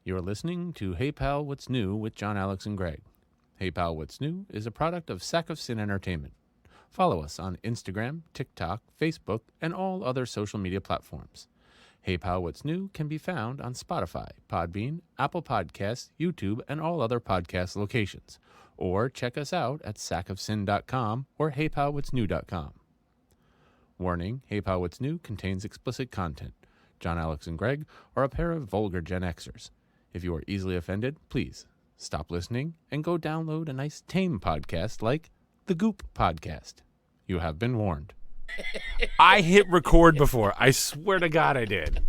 You're listening to Hey Pal, What's New with John, Alex, and Greg. Hey Pal, What's New is a product of Sack of Sin Entertainment. Follow us on Instagram, TikTok, Facebook, and all other social media platforms. Hey Pal, What's New can be found on Spotify, Podbean, Apple Podcasts, YouTube, and all other podcast locations. Or check us out at sackofsin.com or heypalwhatsnew.com. Warning, Hey Pal, What's New contains explicit content. John, Alex, and Greg are a pair of vulgar Gen Xers. If you are easily offended, please stop listening and go download a nice tame podcast like the Goop Podcast. You have been warned. I hit record before. I swear to God I did.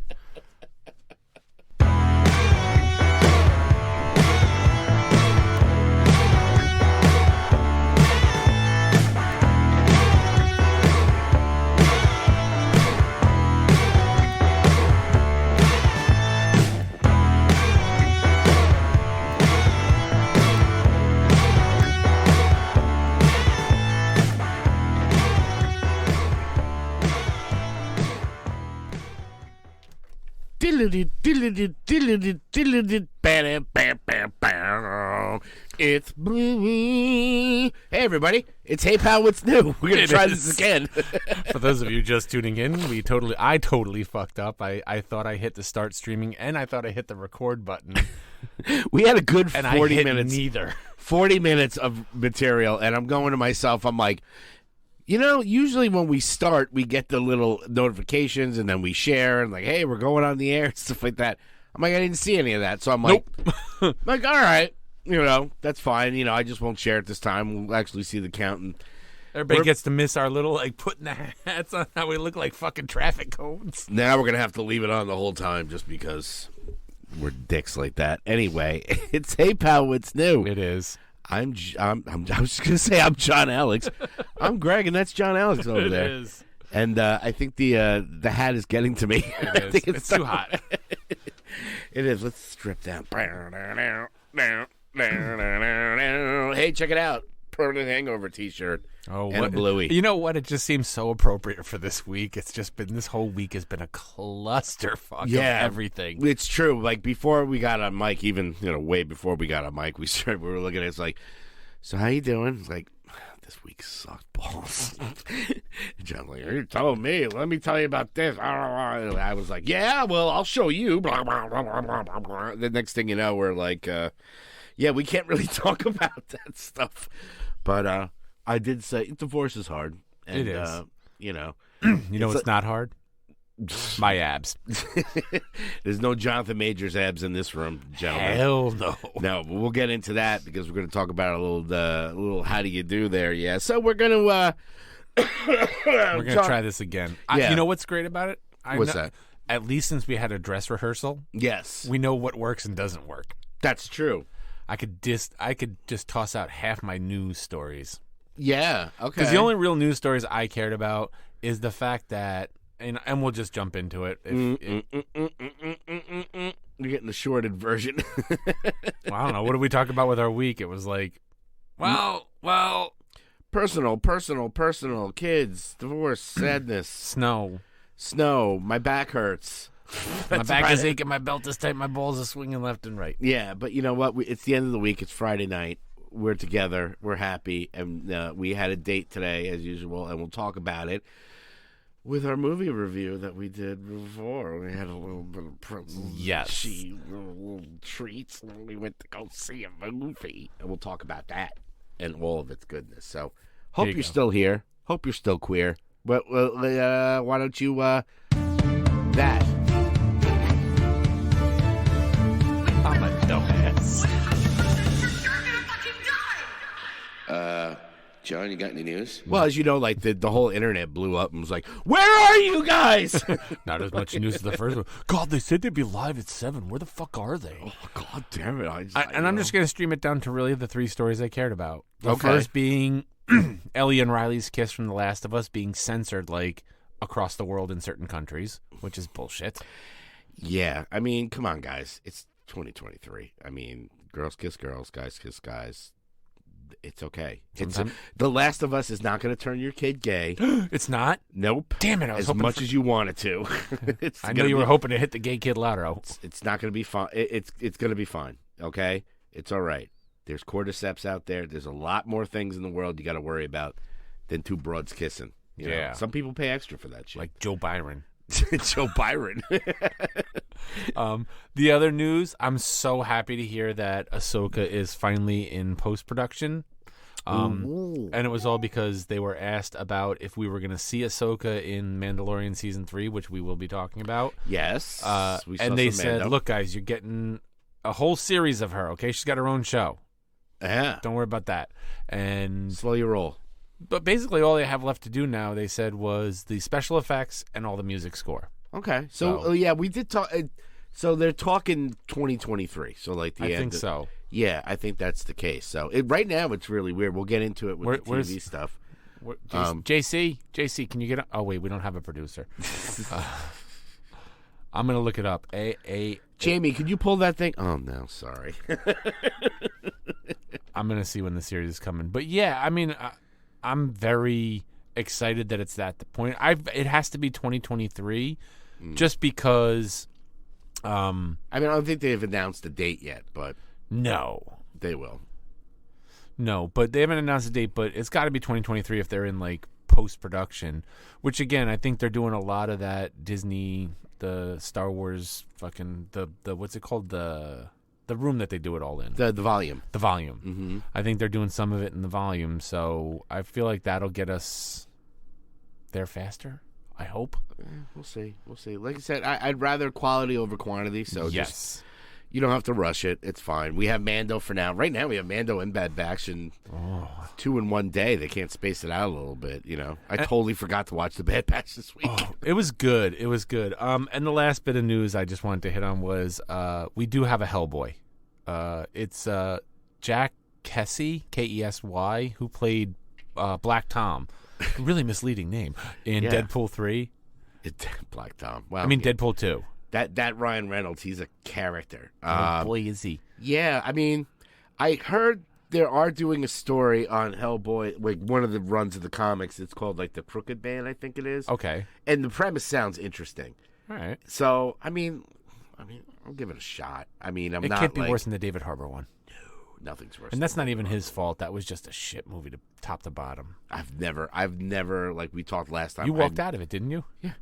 It's blue. Hey, everybody. It's Hey Pal, What's New? We're going to try this again. For those of you just tuning in, I totally fucked up. I thought I hit the start streaming, and I thought I hit the record button. We had a good 40 and I hit minutes. Neither. 40 minutes of material, and I'm going to myself, I'm like, usually when we start, we get the little notifications, and then we share, and like, hey, we're going on the air, and stuff like that. I'm like, I didn't see any of that, so I'm like, all right, that's fine. I just won't share it this time. We'll actually see the count. And everybody gets to miss our little, putting the hats on how we look like fucking traffic cones. Now we're going to have to leave it on the whole time just because we're dicks like that. Anyway, it's Hey Pal, What's New? It is. I was just going to say I'm JohnAlex. I'm Greg, and that's JohnAlex over there. It is. And I think the hat is getting to me. It is. It's too hot. It is. Let's strip down. Hey, check it out. Permanent Hangover t-shirt. Oh, and a bluey. You know what? It just seems so appropriate for this week. It's just been, this whole week has been a clusterfuck of everything. It's true. Like, before we got on mic, even, way before we got on mic, we were looking at it. It's like, so how you doing? It's like, this week sucked balls. John's like, you told me. Let me tell you about this. I was like, yeah, well, I'll show you. Blah, blah, blah, blah, blah, blah. The next thing you know, we're like, yeah, we can't really talk about that stuff. But I did say divorce is hard. And, it is. You know what's not hard? My abs. There's no Jonathan Majors abs in this room, gentlemen. Hell no. No, but we'll get into that because we're going to talk about a little how do you do there. Yeah, so we're going to try this again. Yeah. You know what's great about it? What's that? At least since we had a dress rehearsal, yes, we know what works and doesn't work. That's true. I could just toss out half my news stories. Yeah, okay. Because the only real news stories I cared about is the fact that, and we'll just jump into it. You're getting the shorted version. Well, I don't know. What did we talk about with our week? It was like, well, personal, kids, divorce, sadness, snow, my back hurts. My back is aching, my belt is tight, my balls are swinging left and right. Yeah, but you know what? It's the end of the week. It's Friday night. We're together. We're happy. And we had a date today, as usual, and we'll talk about it with our movie review that we did before. We had a little bit of little treats, and we went to go see a movie. And we'll talk about that and all of its goodness. So hope you're still here. Hope you're still queer. But why don't you that? I'm a dumbass. John, you got any news? Well, as you know, like the whole internet blew up and was like, "Where are you guys?" Not as much news as the first one. God, they said they'd be live at 7. Where the fuck are they? Oh, God damn it! I'm just gonna stream it down to really the 3 stories I cared about. The Okay. first being Ellie and Riley's kiss from The Last of Us being censored across the world in certain countries, which is bullshit. Yeah, I mean, come on, guys. It's 2023. I mean, girls kiss girls, guys kiss guys. It's okay. Sometime- The Last of Us is not going to turn your kid gay. It's not? Nope. Damn it, I was As hoping much as you want it to. I know you were hoping to hit the gay kid louder. It's not going to be fine. It's going to be fine. Okay? It's all right. There's cordyceps out there. There's a lot more things in the world you got to worry about than two broads kissing. You know? Some people pay extra for that shit. Like Joe Byron. Joe Byron. The other news, I'm so happy to hear that Ahsoka is finally in post-production. And it was all because they were asked about if we were going to see Ahsoka in Mandalorian Season 3, which we will be talking about. Yes. And they said, look, guys, you're getting a whole series of her, okay? She's got her own show. Yeah. Don't worry about that. And Slow your roll. But basically all they have left to do now, they said, was the special effects and all the music score. Okay. So yeah, we did talk. So they're talking 2023. So like the I end. think so. Yeah, I think that's the case. So right now it's really weird. We'll get into it with the TV stuff. JC, can you get up? Oh, wait, we don't have a producer. I'm going to look it up. Jamie, could you pull that thing? Oh, no, sorry. I'm going to see when the series is coming. But yeah, I mean, I'm very excited that it's at the point. It has to be 2023 just because. I mean, I don't think they've announced the date yet, but. No. They will. No, but they haven't announced a date, but it's got to be 2023 if they're in, like, post-production, which, again, I think they're doing a lot of that Disney, the Star Wars fucking, the what's it called? The room that they do it all in. The volume. The volume. Mm-hmm. I think they're doing some of it in the volume, so I feel like that'll get us there faster, I hope. We'll see. Like I said, I'd rather quality over quantity, so yes. Just, you don't have to rush it. It's fine. We have Mando for now. Right now we have Mando and Bad Batch, and 2 in 1 day. They can't space it out a little bit, you know. I totally forgot to watch the Bad Batch this week. Oh, it was good. And the last bit of news I just wanted to hit on was we do have a Hellboy. It's Jack Kesy, Kesy, who played Black Tom. Really misleading name in Deadpool 3. Black Tom. Well, I mean Deadpool 2. That Ryan Reynolds, he's a character. Boy, is he. Yeah, I mean, I heard they are doing a story on Hellboy, like one of the runs of the comics. It's called like the Crooked Man, I think it is. Okay. And the premise sounds interesting. All right. So, I mean, I'll give it a shot. I mean, it can't be worse than the David Harbour one. No, nothing's worse. And that's not even his fault. That was just a shit movie to top to bottom. I've never like we talked last time. You walked out of it, didn't you? Yeah.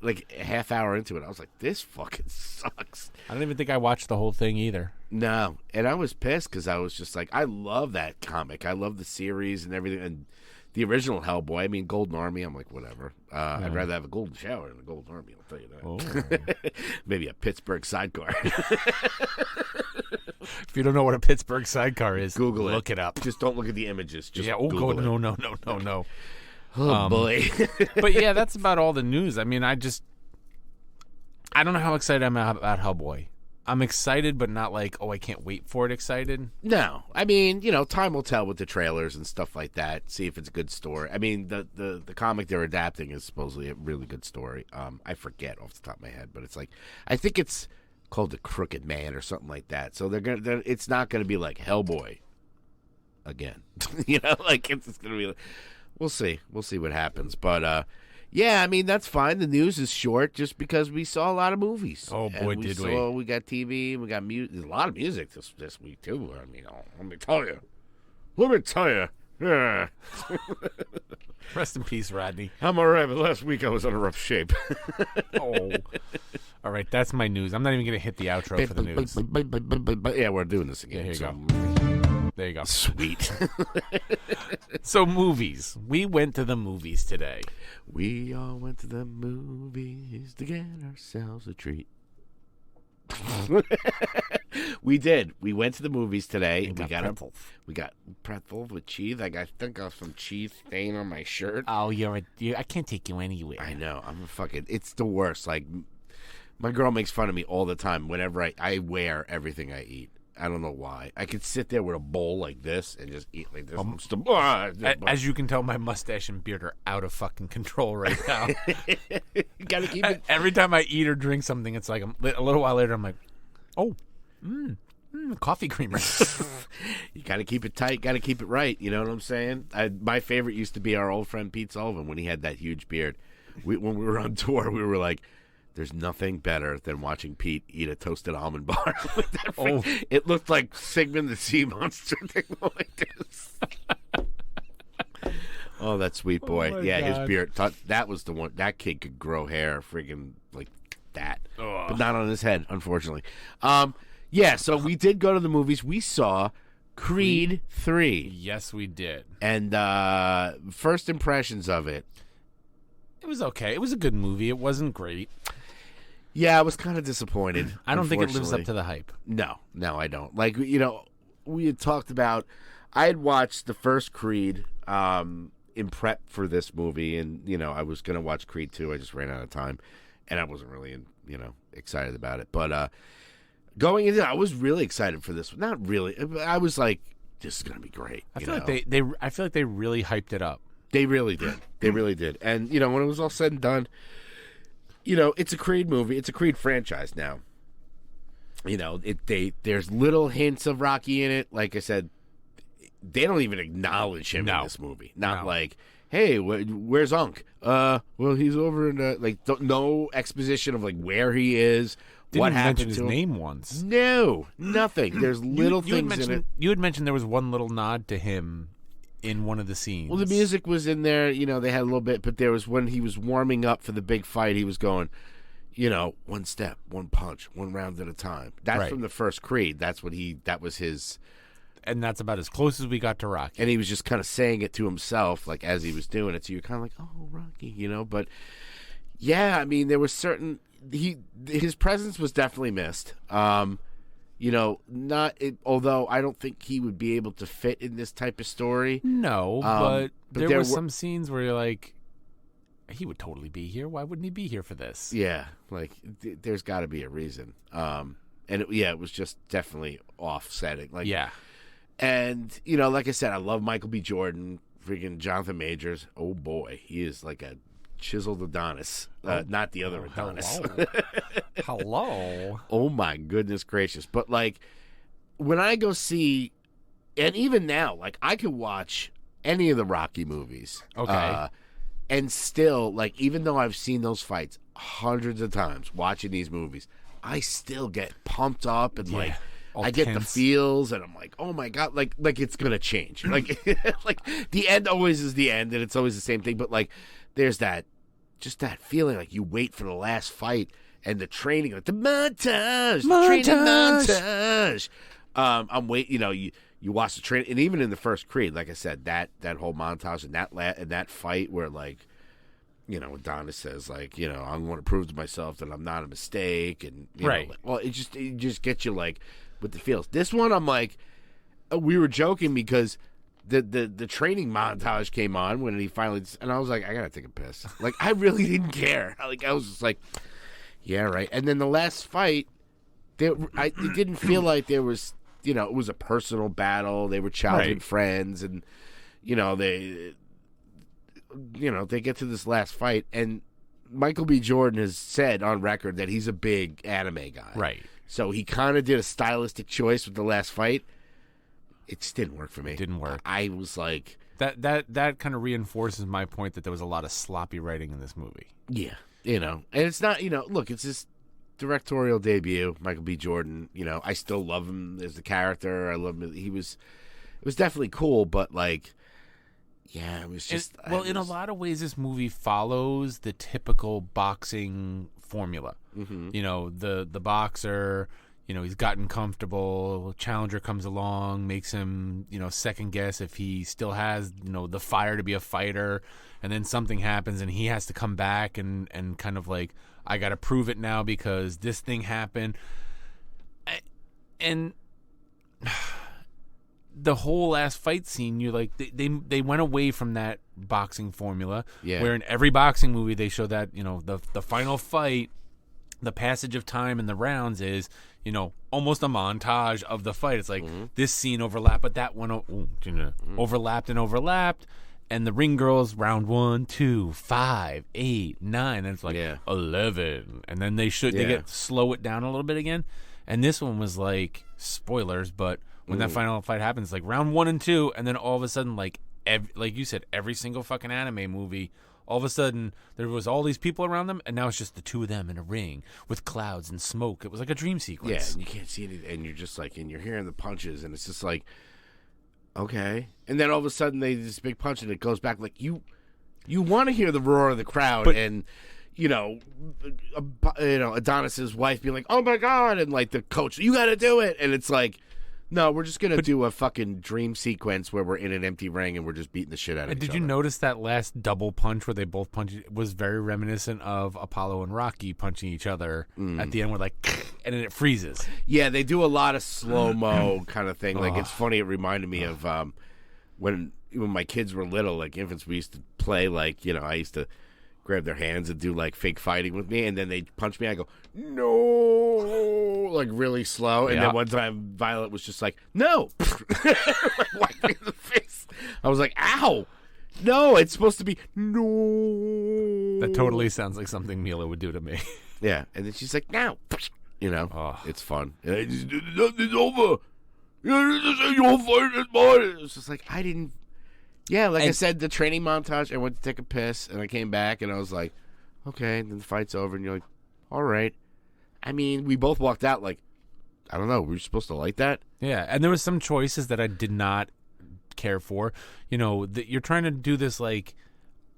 Like a half hour into it, I was like, this fucking sucks. I don't even think I watched the whole thing either. No. And I was pissed because I was just like, I love that comic. I love the series and everything. And the original Hellboy, I mean, Golden Army, I'm like, whatever. I'd rather have a golden shower than a golden army, I'll tell you that. Oh. Maybe a Pittsburgh sidecar. If you don't know what a Pittsburgh sidecar is, Google it. Look it up. Just don't look at the images. Just Google it. No. Oh, boy. But yeah, that's about all the news. I mean, I don't know how excited I'm about Hellboy. I'm excited, but not like, I can't wait for it excited. No. I mean, time will tell with the trailers and stuff like that. See if it's a good story. I mean, the comic they're adapting is supposedly a really good story. I forget off the top of my head, but it's like, I think it's called The Crooked Man or something like that. So it's not going to be like Hellboy again. Like it's going to be like, we'll see what happens. But, yeah, I mean, that's fine. The news is short just because we saw a lot of movies. Oh, boy, did we. We got TV, we got music. There's a lot of music this week, too. I mean, let me tell you. Yeah. Rest in peace, Rodney. I'm all right, but last week I was in a rough shape. Oh. All right, that's my news. I'm not even going to hit the outro for the news. Yeah, we're doing this again. Here you go. There you go. Sweet. So movies. We went to the movies today. We all went to the movies to get ourselves a treat. We did. We went to the movies today. We got pretzels with cheese. I think I got some cheese stain on my shirt. Oh, I can't take you anywhere. I know. It's the worst. Like, my girl makes fun of me all the time whenever I wear everything I eat. I don't know why. I could sit there with a bowl like this and just eat like this. As you can tell, my mustache and beard are out of fucking control right now. You gotta keep it. Every time I eat or drink something, it's like a little while later, I'm like, Coffee creamer. You got to keep it tight, got to keep it right. You know what I'm saying? My favorite used to be our old friend Pete Sullivan when he had that huge beard. When we were on tour, we were like, there's nothing better than watching Pete eat a toasted almond bar. With that It looked like Sigmund the Sea Monster. Like this. Oh, that sweet boy. Oh yeah, God. His beard. That was the one. That kid could grow hair friggin' like that. Ugh. But not on his head, unfortunately. Yeah, so we did go to the movies. We saw Creed 3. Yes, we did. And first impressions of it. It was okay. It was a good movie. It wasn't great. Yeah, I was kind of disappointed. I don't think it lives up to the hype. No, I don't. Like, we had talked about, I had watched the first Creed in prep for this movie, and, I was going to watch Creed 2. I just ran out of time, and I wasn't really, excited about it. But going into it, I was really excited for this one. Not really. I was like, this is going to be great. I feel like they really hyped it up. They really did. They really did. And, when it was all said and done, it's a Creed movie. It's a Creed franchise now. There's little hints of Rocky in it. Like I said, they don't even acknowledge him in this movie. Not like, hey, where's Unc? Well, he's over in no exposition of like where he is. What happened to him? Didn't mention his name once. No, nothing. There's little things in it. You had mentioned there was one little nod to him in one of the scenes. Well, the music was in there. They had a little bit, but there was when he was warming up for the big fight, he was going, one step, one punch, one round at a time. That's from the first Creed. That was his. And that's about as close as we got to Rocky. And he was just kind of saying it to himself, like, as he was doing it. So you're kind of like, oh, Rocky, But, yeah, I mean, there was certain... His presence was definitely missed. Although I don't think he would be able to fit in this type of story. No, but there were some scenes where you're like, he would totally be here. Why wouldn't he be here for this? Yeah, like, there's got to be a reason. It was just definitely offsetting. Like, yeah. And, like I said, I love Michael B. Jordan, freaking Jonathan Majors. Oh, boy. He is like a chiseled Adonis. Not the other Adonis. Hello. Oh, my goodness gracious. But, like, when I go see, and even now, like, I could watch any of the Rocky movies. Okay. And still, like, even though I've seen those fights hundreds of times watching these movies, I still get pumped up and, like, I get the feels, and I'm like, oh my God, like it's gonna change. Like, like the end always is the end, and it's always the same thing. But like, there's that feeling, like you wait for the last fight and the training, like the montage. Training montage. I'm waiting. You watch the training, and even in the first Creed, like I said, that whole montage and that fight where like, Adonis says like, I want to prove to myself that I'm not a mistake, and it just gets you like. With the feels. This one, I'm like, we were joking because the training montage came on when he finally, and I was like, I gotta take a piss. Like, I really didn't care. Like, I was just like, yeah, right. And then the last fight, it didn't feel like there was, it was a personal battle. They were childhood friends, and they get to this last fight, and Michael B. Jordan has said on record that he's a big anime guy. Right. So he kind of did a stylistic choice with the last fight. It just didn't work for me. It didn't work. I was like... That kind of reinforces my point that there was a lot of sloppy writing in this movie. Yeah. And it's not, look, it's his directorial debut, Michael B. Jordan. I still love him as the character. I love him. It was definitely cool, but like... Yeah, it was just... in a lot of ways, this movie follows the typical boxing formula. Mm-hmm. The boxer, he's gotten comfortable. Challenger comes along, makes him, second guess if he still has, the fire to be a fighter. And then something happens and he has to come back and kind of like, I got to prove it now because this thing happened. And... the whole last fight scene, you're like, they went away from that boxing formula. Yeah. Where in every boxing movie they show that, the final fight, the passage of time in the rounds is, almost a montage of the fight. It's like this scene overlapped, but that one overlapped and overlapped. And the ring girls, round 1, 2, 5, 8, 9, and it's like 11. And then they slow it down a little bit again. And this one was like, spoilers, but when that final fight happens, like round 1 and 2, and then all of a sudden, like you said, every single fucking anime movie, all of a sudden there was all these people around them, and now it's just the two of them in a ring with clouds and smoke. It was like a dream sequence. Yeah, and you can't see anything, and you're just like, and you're hearing the punches, and it's just like, okay. And then all of a sudden they do this big punch, and it goes back. Like, you want to hear the roar of the crowd, and Adonis's wife being like, "Oh my god!" and like the coach, "You got to do it!" and it's like, no, we're just gonna do a fucking dream sequence where we're in an empty ring and we're just beating the shit out of each other. Did you notice that last double punch where they both punched? It was very reminiscent of Apollo and Rocky punching each other at the end. We're like, and then it freezes. Yeah, they do a lot of slow mo kind of thing. Like, it's funny. It reminded me of when my kids were little, like infants. We used to play like, I used to grab their hands and do like fake fighting with me, and then they punch me. I go, no, like really slow. And then one time Violet was just like, no, like whacked me in the face. I was like, ow, no, it's supposed to be no. That totally sounds like something Mila would do to me. Yeah, and then she's like, now, it's fun. It's over. You'll fight this morning. It's just like, I didn't. Yeah, I said, the training montage, I went to take a piss, and I came back, and I was like, okay, and then the fight's over, and you're like, all right. I mean, we both walked out like, I don't know, were you supposed to like that? Yeah, and there was some choices that I did not care for. You're trying to do this, like,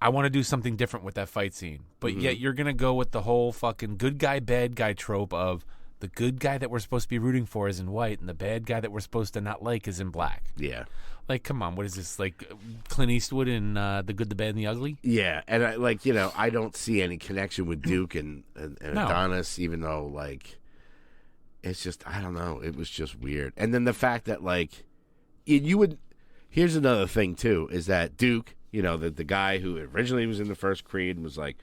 I want to do something different with that fight scene, but yet you're going to go with the whole fucking good guy, bad guy trope of the good guy that we're supposed to be rooting for is in white, and the bad guy that we're supposed to not like is in black. Yeah. Like, come on, what is this, like Clint Eastwood in The Good, the Bad, and the Ugly? Yeah, and I don't see any connection with Duke and Adonis, even though, like, it's just, I don't know, it was just weird. And then the fact that, like, here's another thing, too, is that Duke, the guy who originally was in the first Creed and was, like,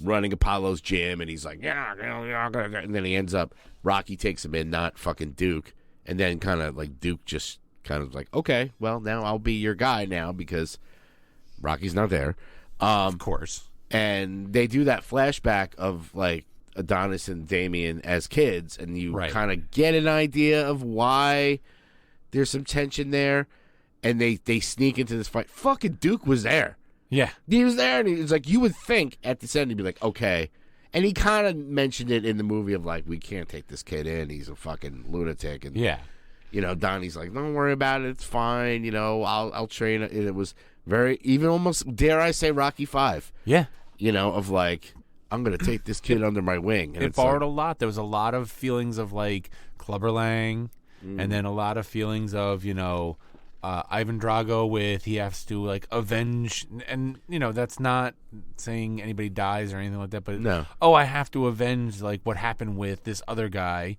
running Apollo's gym, and he's like, yeah, and then he ends up, Rocky takes him in, not fucking Duke, and then kind of, like, Duke just kind of like, okay, well, now I'll be your guy now because Rocky's not there. Of course. And they do that flashback of, like, Adonis and Damien as kids, and you kind of get an idea of why there's some tension there, and they sneak into this fight. Fucking Duke was there. Yeah. He was there, and he was like, you would think at this end he'd be like, okay. And he kind of mentioned it in the movie of, like, we can't take this kid in. He's a fucking lunatic. And yeah. Donnie's like, don't worry about it. It's fine. I'll train it. It was very, even almost, dare I say, Rocky 5. Yeah. Of like, I'm going to take this kid under my wing. And it borrowed a lot. There was a lot of feelings of, like, Clubber Lang, and then a lot of feelings of, Ivan Drago with he has to, like, avenge. And, that's not saying anybody dies or anything like that. But, no. I have to avenge, like, what happened with this other guy.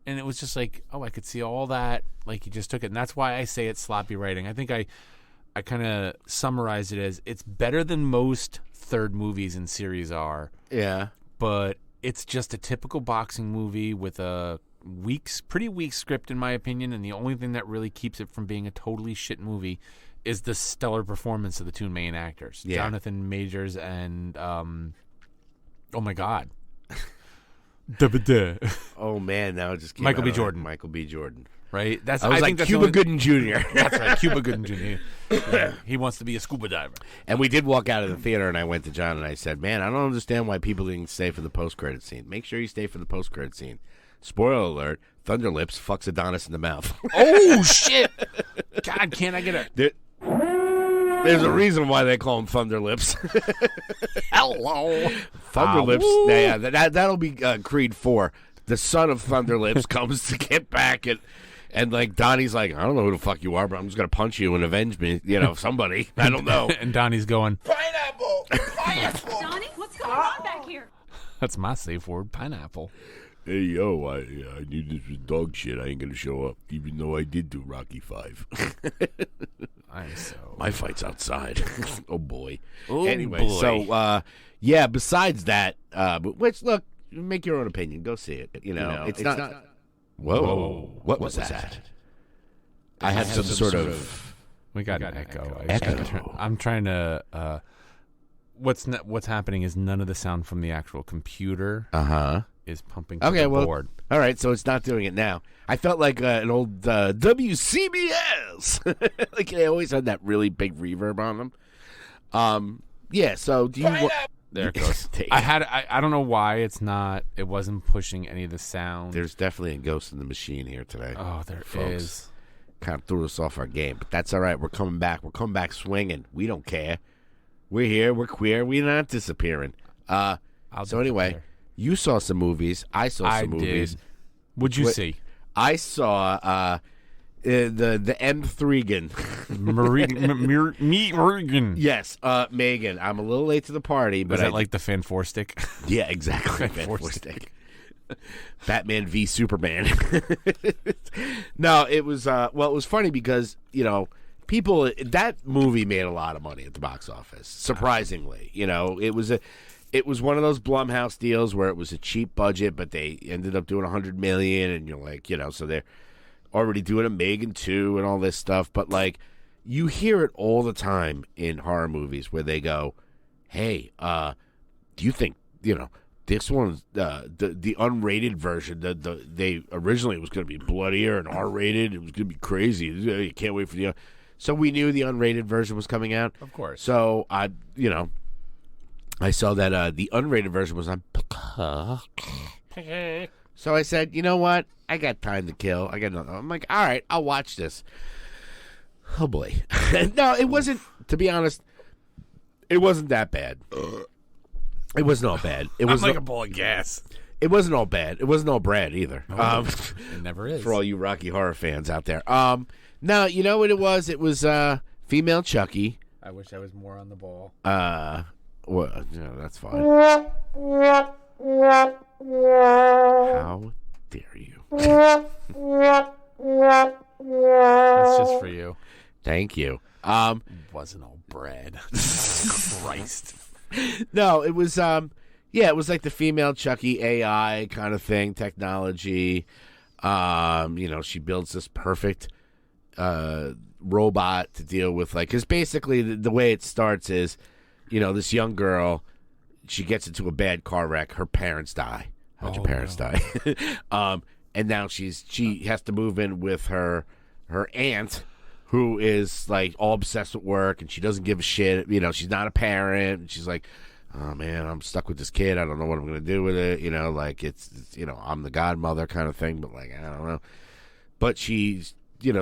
And it was just like, I could see all that. Like, he just took it. And that's why I say it's sloppy writing. I think I kind of summarized it as it's better than most third movies in series are. Yeah. But it's just a typical boxing movie with a pretty weak script, in my opinion. And the only thing that really keeps it from being a totally shit movie is the stellar performance of the two main actors. Yeah. Jonathan Majors and, oh my God. Oh man, now it just came Michael B. out of Jordan. Michael B. Jordan. Right? I was like, that's Cuba Gooding Jr. That's right, Cuba Gooding Jr. Yeah, he wants to be a scuba diver. And we did walk out of the theater, and I went to John and I said, man, I don't understand why people didn't stay for the post-credit scene. Make sure you stay for the post-credit scene. Spoiler alert, Thunderlips fucks Adonis in the mouth. Oh, shit! God, can't I get a... There's a reason why they call him Thunderlips. Hello! Thunderlips, yeah, that'll be Creed 4. The son of Thunderlips comes to get back, and like Donnie's like, I don't know who the fuck you are, but I'm just gonna punch you and avenge me. Somebody. I don't know. And Donnie's going, pineapple. Donnie, what's going on back here? That's my safe word, pineapple. Hey yo, I knew this was dog shit. I ain't gonna show up, even though I did do Rocky 5. My fight's outside. Oh boy. Oh, anyway, boy. So besides that, which look, make your own opinion. Go see it. It's not. Whoa! What was that? I had some sort of. We got an echo. Echo. I'm trying to. What's happening is none of the sound from the actual computer. is pumping to Okay, the well, board. all right, so it's not doing it now. I felt like an old WCBS. Like they always had that really big reverb on them. Yeah, so do you... There it goes. There you I don't know why it wasn't pushing any of the sound. There's definitely a ghost in the machine here today. Oh, there folks. is. Kind of threw us off our game, but that's all right. We're coming back. We're coming back swinging. We don't care. We're here. We're queer. We're not disappearing. So anyway, you saw some movies. I saw some movies. What'd you see? I saw the M3gan. Megan. Yes, Megan. I'm a little late to the party, but Is that like the Fan 4 stick? yeah, exactly. Fan Fan 4 stick. Batman v Superman. No, it was it was funny because people, that movie made a lot of money at the box office. Surprisingly, it was one of those Blumhouse deals where it was a cheap budget, but they ended up doing $100 million, and you're like, so they're already doing a Megan 2 and all this stuff. But like, you hear it all the time in horror movies where they go, "Hey, do you think this one's the unrated version? They originally it was going to be bloodier and R-rated. It was going to be crazy. You can't wait for the." So we knew the unrated version was coming out. Of course. So I saw that the unrated version was on. So I said, you know what? I got time to kill. I got nothing. I'm like, all right, I'll watch this. Oh boy. No, it wasn't. To be honest, it wasn't that bad. It wasn't all bad. It was like a ball of gas. It wasn't all bad. It wasn't all Brad either. It never is. For all you Rocky Horror fans out there. No, you know what it was? It was female Chucky. I wish I was more on the ball. Well, that's fine. How dare you? That's just for you. Thank you. Wasn't all bread. Christ. No, it was it was like the female Chucky AI kind of thing, technology. She builds this perfect robot to deal with, like, because basically the way it starts is, this young girl, she gets into a bad car wreck. Her parents die. How'd your parents die? And now she has to move in with her aunt, who is like all obsessed with work, and she doesn't give a shit. She's not a parent. And she's like, oh man, I'm stuck with this kid. I don't know what I'm gonna do with it. Like it's I'm the godmother kind of thing, but like I don't know. But she's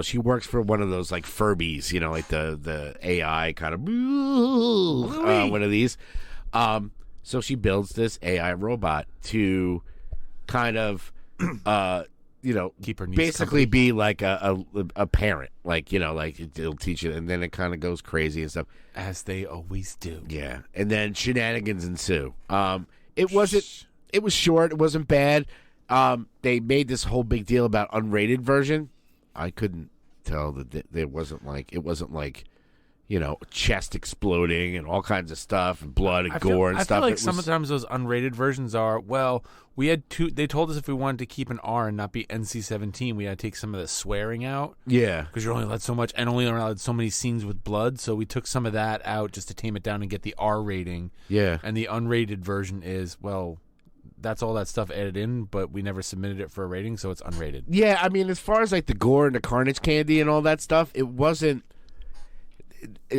she works for one of those like Furbies, like the AI kind of one of these. So she builds this AI robot to kind of keep her niece basically company. be like a parent, like like it'll teach it, and then it kind of goes crazy and stuff, as they always do. Yeah, and then shenanigans ensue. It was short. It wasn't bad. They made this whole big deal about unrated version. I couldn't tell that it wasn't like chest exploding and all kinds of stuff and blood and gore and stuff. I feel like sometimes those unrated versions are, we had they told us if we wanted to keep an R and not be NC-17, we had to take some of the swearing out. Yeah. Because you're only allowed so much and only allowed so many scenes with blood, so we took some of that out just to tame it down and get the R rating. Yeah. And the unrated version is, that's all that stuff added in, but we never submitted it for a rating, so it's unrated. Yeah, I mean, as far as like the gore and the carnage candy and all that stuff, it wasn't.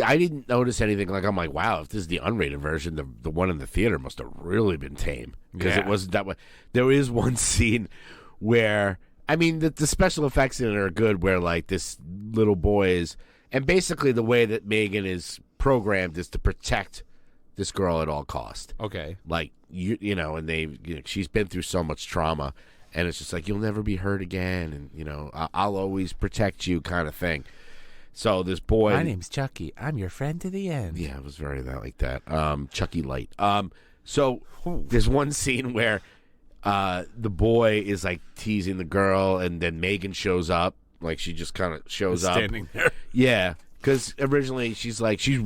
I didn't notice anything like, I'm like, wow, if this is the unrated version, the one in the theater must have really been tame, because it wasn't that way. There is one scene where, I mean, the special effects in it are good, where like this little boy is, and basically the way that Megan is programmed is to protect this girl at all cost. Okay. Like, and she's been through so much trauma, and it's just like, you'll never be hurt again, and I'll always protect you, kind of thing. So this boy, my name's Chucky. I'm your friend to the end. Yeah, it was very like that. Chucky Light. So there's one scene where the boy is like teasing the girl, and then Megan shows up. Like, she just kind of shows up, standing there. Yeah, because originally she's like she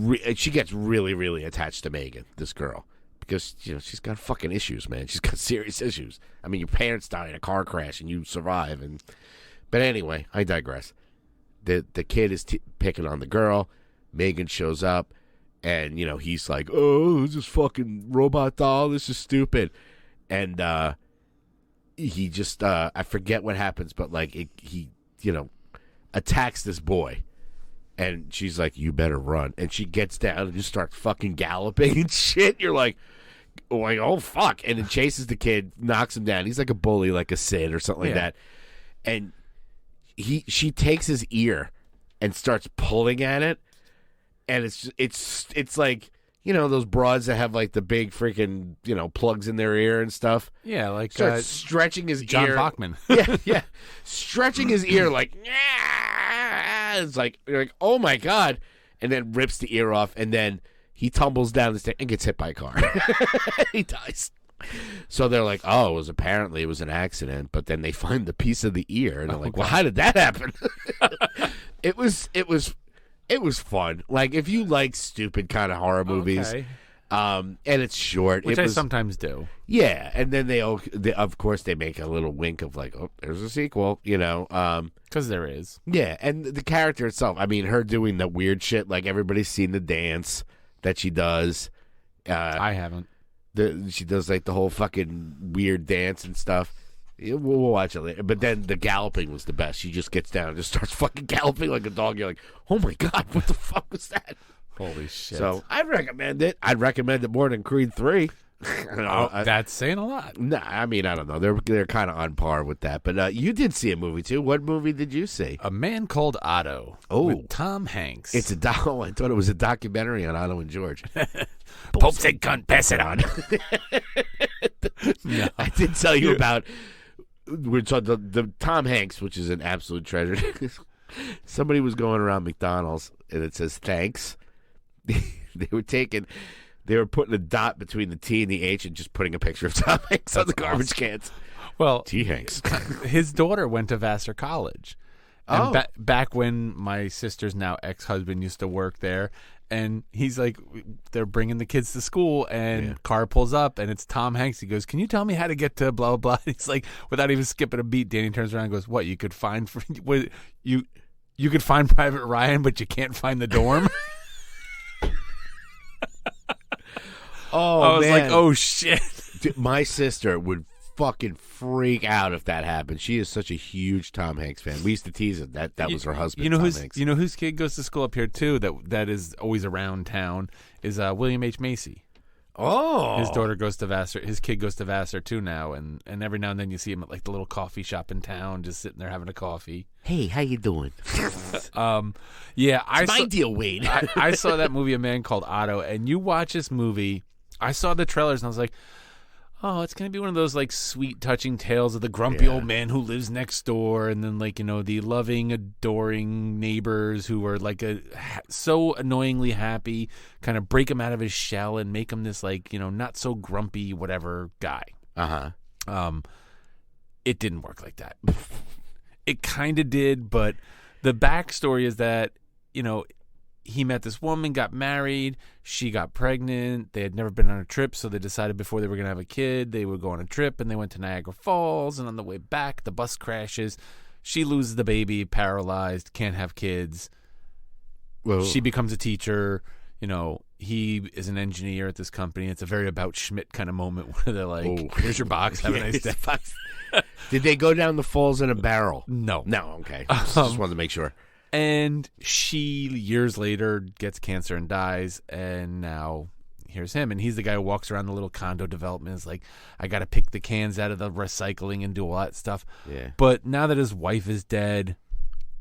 gets really, really attached to Megan, this girl, because she's got fucking issues, man. She's got serious issues. I mean, your parents die in a car crash and you survive, but anyway, I digress. The kid is picking on the girl. Megan shows up, and he's like, "Oh, this is fucking robot doll. This is stupid." And he just I forget what happens, but like he attacks this boy, and she's like, "You better run," and she gets down and just starts fucking galloping and shit. You're like, oh fuck, and then chases the kid, knocks him down. He's like a bully, like a Sid or something like that, and she takes his ear and starts pulling at it, and it's like, those broads that have like the big freaking plugs in their ear and stuff. Yeah, like starts stretching his John ear. Bachman. yeah, stretching his ear like, it's like, you're like, oh my god, and then rips the ear off, and then he tumbles down the stairs and gets hit by a car. He dies. So they're like, oh, apparently it was an accident, but then they find the piece of the ear, and they're like, well, how did that happen? It was fun. Like, if you like stupid kind of horror movies, and it's short, which I sometimes do. Yeah, and then they of course they make a little wink of like, oh, there's a sequel, because there is. Yeah, and the character itself. I mean, her doing the weird shit. Like, everybody's seen the dance that she does. I haven't. She does like the whole fucking weird dance and stuff. We'll watch it later. But then the galloping was the best. She just gets down and just starts fucking galloping like a dog. You're like, oh my god, what the fuck was that? Holy shit. So I'd recommend it. I'd recommend it more than Creed 3. That's saying a lot. Nah, I mean, I don't know. They're kind of on par with that. But you did see a movie too. What movie did you see? A Man Called Otto. Oh, with Tom Hanks. It's I thought it was a documentary on Otto and George. Pope said, "Cunt, pass it on." No. I did tell you about. We're talking the Tom Hanks, which is an absolute treasure. Somebody was going around McDonald's and it says thanks. They were putting a dot between the T and the H and just putting a picture of Tom Hanks on the garbage cans. Well, T. Hanks. His daughter went to Vassar College. And back when my sister's now ex-husband used to work there, and he's like, they're bringing the kids to school, and car pulls up, and it's Tom Hanks. He goes, "Can you tell me how to get to blah, blah, blah?" And he's like, without even skipping a beat, Danny turns around and goes, "What, you could find you could find Private Ryan, but you can't find the dorm?" Oh, I was man. like, oh, shit. Dude, my sister would fucking freak out if that happened. She is such a huge Tom Hanks fan. We used to tease her that was her husband. Tom Hanks. You know whose kid goes to school up here too? That is always around town is William H. Macy. Oh, his daughter goes to Vassar. His kid goes to Vassar too now, and every now and then you see him at like the little coffee shop in town, just sitting there having a coffee. Hey, how you doing? Yeah, it's my deal, Wade. I saw that movie, A Man Called Otto, and you watch this movie. I saw the trailers and I was like, oh, it's going to be one of those like sweet, touching tales of the grumpy old man who lives next door, and then like, the loving, adoring neighbors who are like so annoyingly happy, kind of break him out of his shell and make him this like, not so grumpy whatever guy. It didn't work like that. It kind of did, but the backstory is that, he met this woman, got married, she got pregnant, they had never been on a trip, so they decided before they were going to have a kid, they would go on a trip, and they went to Niagara Falls, and on the way back, the bus crashes, she loses the baby, paralyzed, can't have kids. Whoa. She becomes a teacher, he is an engineer at this company. It's a very About Schmidt kind of moment where they're like, here's your box, have a nice day. Did they go down the falls in a barrel? No. No, okay. Just wanted to make sure. And she, years later, gets cancer and dies, and now here's him. And he's the guy who walks around the little condo development. Is like, I got to pick the cans out of the recycling and do all that stuff. Yeah. But now that his wife is dead,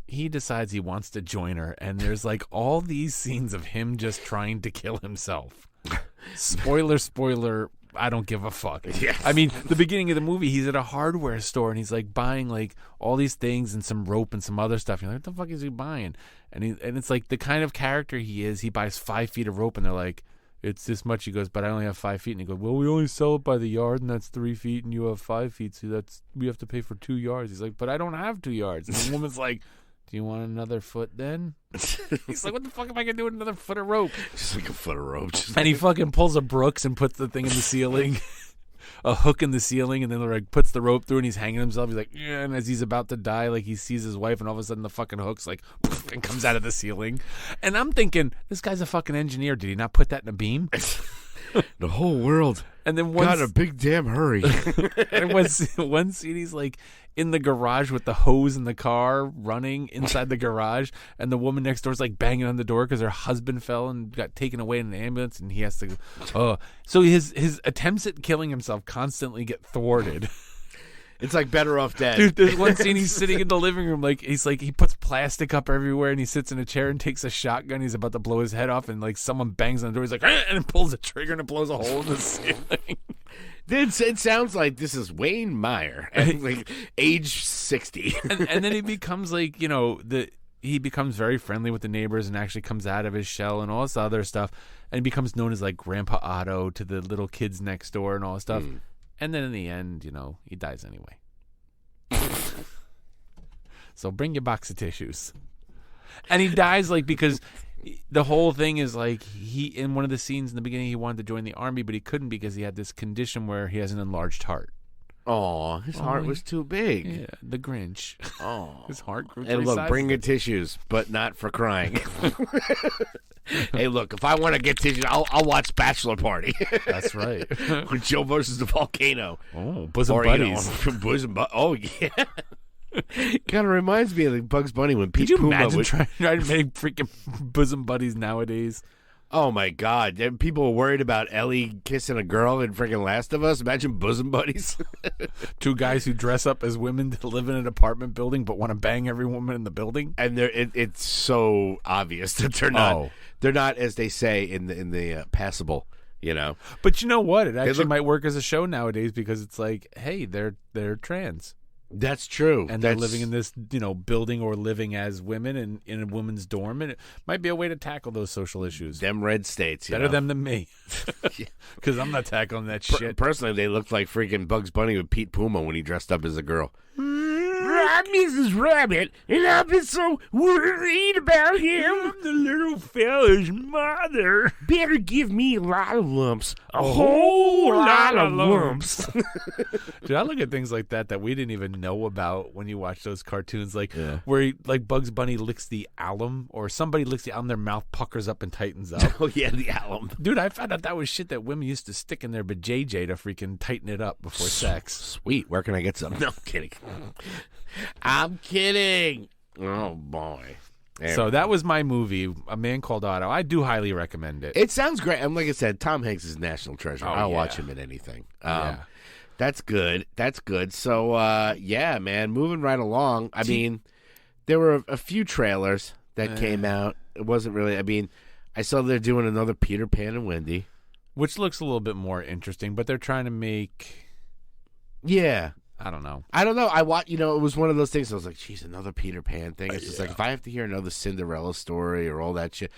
he decides he wants to join her. And there's like all these scenes of him just trying to kill himself. Spoiler. I don't give a fuck. Yes. I mean, the beginning of the movie, he's at a hardware store and he's like buying like all these things and some rope and some other stuff. You're like, what the fuck is he buying? And it's like the kind of character he is. He buys 5 feet of rope and they're like, it's this much. He goes, but I only have 5 feet. And he goes, well, we only sell it by the yard and that's 3 feet and you have 5 feet. So we have to pay for 2 yards. He's like, but I don't have 2 yards. And the woman's like, do you want another foot then? He's like, what the fuck am I going to do with another foot of rope? Just like a foot of rope. And he fucking pulls a Brooks and puts the thing in the ceiling, a hook in the ceiling, and then like puts the rope through and he's hanging himself. He's like, yeah, and as he's about to die, like he sees his wife and all of a sudden the fucking hook's like, poof, and comes out of the ceiling. And I'm thinking, this guy's a fucking engineer. Did he not put that in a beam? The whole world And then got a big damn hurry. and one scene he's like in the garage with the hose in the car running inside the garage, and the woman next door's like banging on the door because her husband fell and got taken away in an ambulance, and he has to so his attempts at killing himself constantly get thwarted. It's like Better Off Dead. Dude, there's one scene he's sitting in the living room, like he puts plastic up everywhere, and he sits in a chair and takes a shotgun. He's about to blow his head off, and like someone bangs on the door. He's like, and pulls a trigger, and it blows a hole in the ceiling. It sounds like this is Wayne Meyer at like age 60. and then he becomes like, he becomes very friendly with the neighbors and actually comes out of his shell and all this other stuff, and he becomes known as like Grandpa Otto to the little kids next door and all this stuff. And then in the end, he dies anyway. So bring your box of tissues. And he dies like because the whole thing is like in one of the scenes in the beginning he wanted to join the army, but he couldn't because he had this condition where he has an enlarged heart. Oh, his heart was too big. Yeah, the Grinch. Oh, his heart grew. And look, bring your tissues, but not for crying. Hey, look, if I want to get tissues, I'll watch Bachelor Party. That's right. With Joe versus the volcano. Oh, bosom buddies. Oh yeah. Kind of reminds me of the Bugs Bunny when Pete Could you Puma imagine would... trying to make freaking bosom buddies nowadays? Oh my God! People were worried about Ellie kissing a girl in freaking Last of Us. Imagine bosom buddies. Two guys who dress up as women to live in an apartment building, but want to bang every woman in the building. And it's so obvious that they're not. Oh. They're not, as they say in the passable. But you know what? It actually might work as a show nowadays because it's like, hey, they're trans. That's true. And they're living in this, building or living as women in a woman's dorm. And it might be a way to tackle those social issues. Them red states. Better them than me. Because I'm not tackling that shit. Personally, they looked like freaking Bugs Bunny with Pete Puma when he dressed up as a girl. I'm Mrs. Rabbit, and I've been so worried about him. I'm the little fella's mother. Better give me a lot of lumps. A whole lot of lumps. Dude, I look at things like that we didn't even know about when you watch those cartoons, where like Bugs Bunny licks the alum, or somebody licks the alum, their mouth puckers up and tightens up. Oh yeah, the alum. Dude, I found out that was shit that women used to stick in their vajayjay to freaking tighten it up before sex. Sweet. Where can I get some? No, I'm kidding. I'm kidding. Oh boy. So that was my movie, A Man Called Otto. I do highly recommend it. It sounds great. And like I said, Tom Hanks is national treasure. I'll watch him in anything. That's good. That's good. So, yeah, man, moving right along. I mean, there were a few trailers that came out. It wasn't really, I saw they're doing another Peter Pan and Wendy. Which looks a little bit more interesting, but they're trying to make... Yeah. I don't know. It was one of those things. I was like, geez, another Peter Pan thing. It's just like, if I have to hear another Cinderella story or all that shit,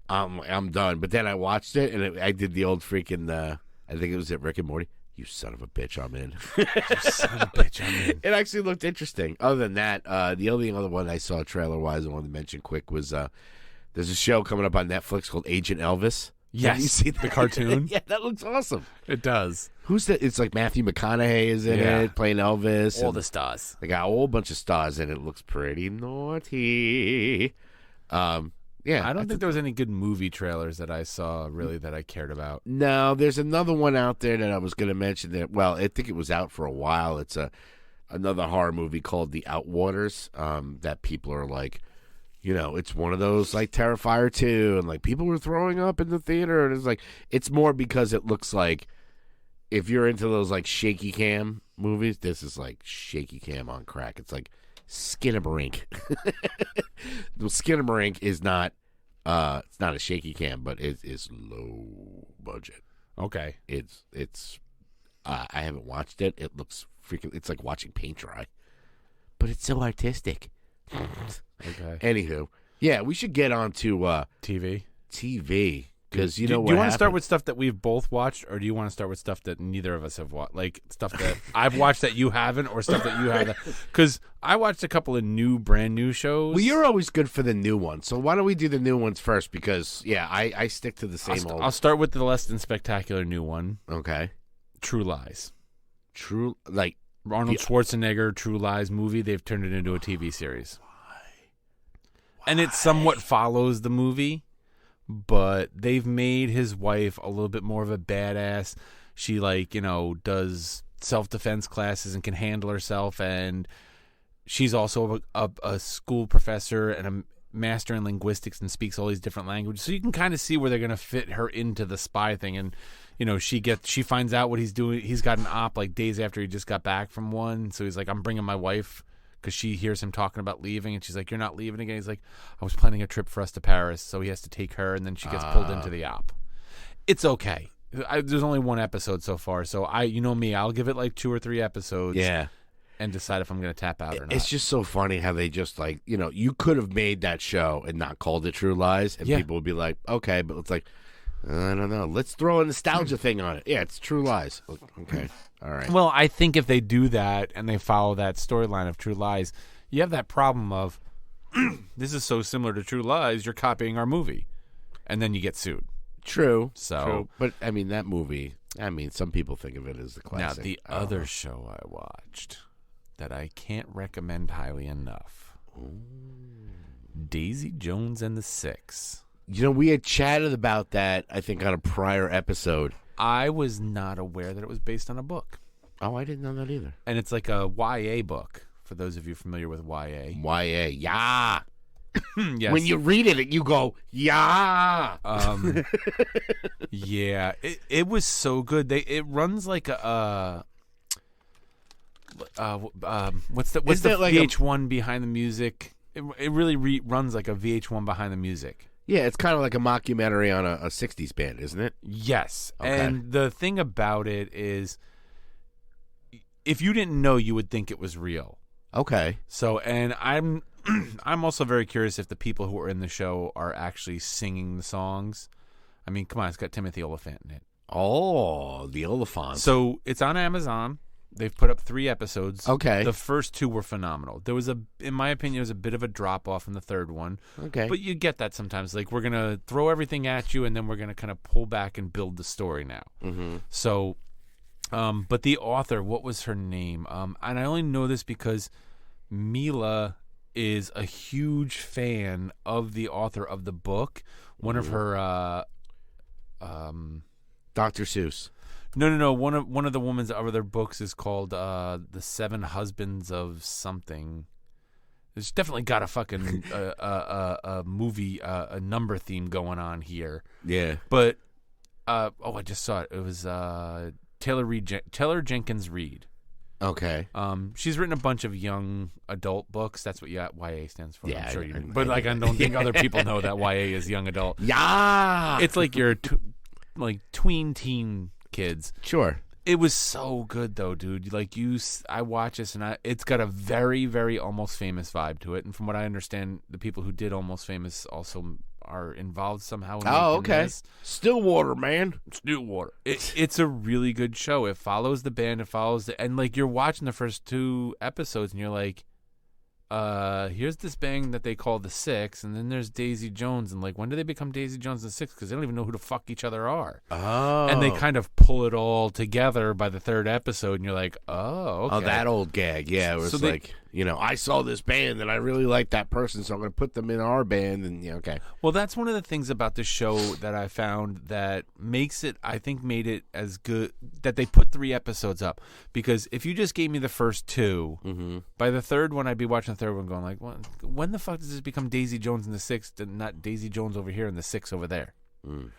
I'm done. But then I watched it, and I did the old freaking, I think it was at Rick and Morty. You son of a bitch, I'm in. You son of a bitch, I'm in. It actually looked interesting. Other than that, the only other one I saw trailer-wise I wanted to mention quick was there's a show coming up on Netflix called Agent Elvis. Yes, Have you seen the cartoon? Yeah, that looks awesome. It does. Who's that? It's like Matthew McConaughey is in it, playing Elvis. All the stars. They got a whole bunch of stars in it. It looks pretty naughty. Yeah. I don't think there was any good movie trailers that I saw, really, that I cared about. No, there's another one out there that I was going to mention that, well, I think it was out for a while. It's another horror movie called The Outwaters that people are like, it's one of those like Terrifier 2, and like people were throwing up in the theater, and it's more because it looks like, if you're into those like shaky cam movies, this is like shaky cam on crack. It's like Skinamarink. The Skinamarink is not it's not a shaky cam, but it is low budget. Okay. It's I haven't watched it. It looks freaking, it's like watching paint dry. But it's so artistic. Okay. Anywho, yeah, we should get on to TV. Because do you want to start with stuff that we've both watched, or do you want to start with stuff that neither of us have watched? Like stuff that I've watched that you haven't, or stuff that you haven't? Because I watched a couple of brand new shows. Well, you're always good for the new ones, so why don't we do the new ones first? Because I stick to the same old. I'll start with the less than spectacular new one. Okay. True Lies. Like Arnold Schwarzenegger True Lies movie. They've turned it into a TV series. Why? And it somewhat follows the movie. but they've made his wife a little bit more of a badass. She does self-defense classes and can handle herself, and she's also a school professor and a master in linguistics and speaks all these different languages. So you can kind of see where they're going to fit her into the spy thing. And she finds out what he's doing. He's got an op days after he just got back from one. So he's like, I'm bringing my wife, because she hears him talking about leaving, and she's like, you're not leaving again. He's like, I was planning a trip for us to Paris, so he has to take her, and then she gets pulled into the op. It's okay. There's only one episode so far, so me, I'll give it 2 or 3 episodes. Yeah. And decide if I'm going to tap out or not. It's just so funny how they just you could have made that show and not called it True Lies, and people would be like, okay, but it's like, I don't know, let's throw a nostalgia thing on it. Yeah, it's True Lies. Okay, all right. Well, I think if they do that and they follow that storyline of True Lies, you have that problem of, this is so similar to True Lies, you're copying our movie, and then you get sued. True. So, but I mean, that movie, some people think of it as the classic. Now, the other show I watched that I can't recommend highly enough. Ooh. Daisy Jones and the Six. We had chatted about that, I think, on a prior episode. I was not aware that it was based on a book. Oh, I didn't know that either. And it's like a YA book, for those of you familiar with YA. YA, yeah. Yes. When you read it, you go, yeah. Yeah. It was so good. It runs like a... what's the VH1 behind the music? It really runs like a VH1 behind the music. Yeah, it's kind of like a mockumentary on a 60s band, isn't it? Yes. Okay. And the thing about it is, if you didn't know, you would think it was real. Okay. So, and I'm also very curious if the people who are in the show are actually singing the songs. I mean, come on, it's got Timothy Olyphant in it. Oh, the Oliphant. So it's on Amazon. They've put up 3 episodes. Okay. The first 2 were phenomenal. There was in my opinion, there was a bit of a drop off in the third one. Okay. But you get that sometimes. We're going to throw everything at you, and then we're going to kind of pull back and build the story now. Mm-hmm. So, but the author, what was her name? And I only know this because Mila is a huge fan of the author of the book. One of her... Dr. Seuss. No. One of the women's other books is called The 7 Husbands of something. It's definitely got a fucking a movie a number theme going on here. Yeah. But I just saw it. It was Taylor Jenkins Reid. Okay. She's written a bunch of young adult books. That's what YA stands for. Yeah, I'm sure you. But I don't think other people know that YA is young adult. Yeah. It's like your tween teen kids. Sure. It was so good though, dude. I watch this and it's got a very, very Almost Famous vibe to it. And from what I understand, the people who did Almost Famous also are involved somehow. Oh, okay. This. Stillwater, man. Stillwater. It's a really good show. It follows the band. It follows and you're watching the first 2 episodes and you're like, here's this band that they call the Six, and then there's Daisy Jones, and when do they become Daisy Jones and the Six? Because they don't even know who the fuck each other are. Oh. And they kind of pull it all together by the 3rd episode, and you're like, oh, okay. Oh, that old gag, yeah. It was I saw this band, and I really like that person, so I'm going to put them in our band, and okay. Well, that's one of the things about the show that I found that makes it, I think, made it as good, that they put 3 episodes up. Because if you just gave me the first 2, mm-hmm. by the 3rd one, I'd be watching the 3rd one going when the fuck does this become Daisy Jones and the Six and not Daisy Jones over here and the Six over there? Mm.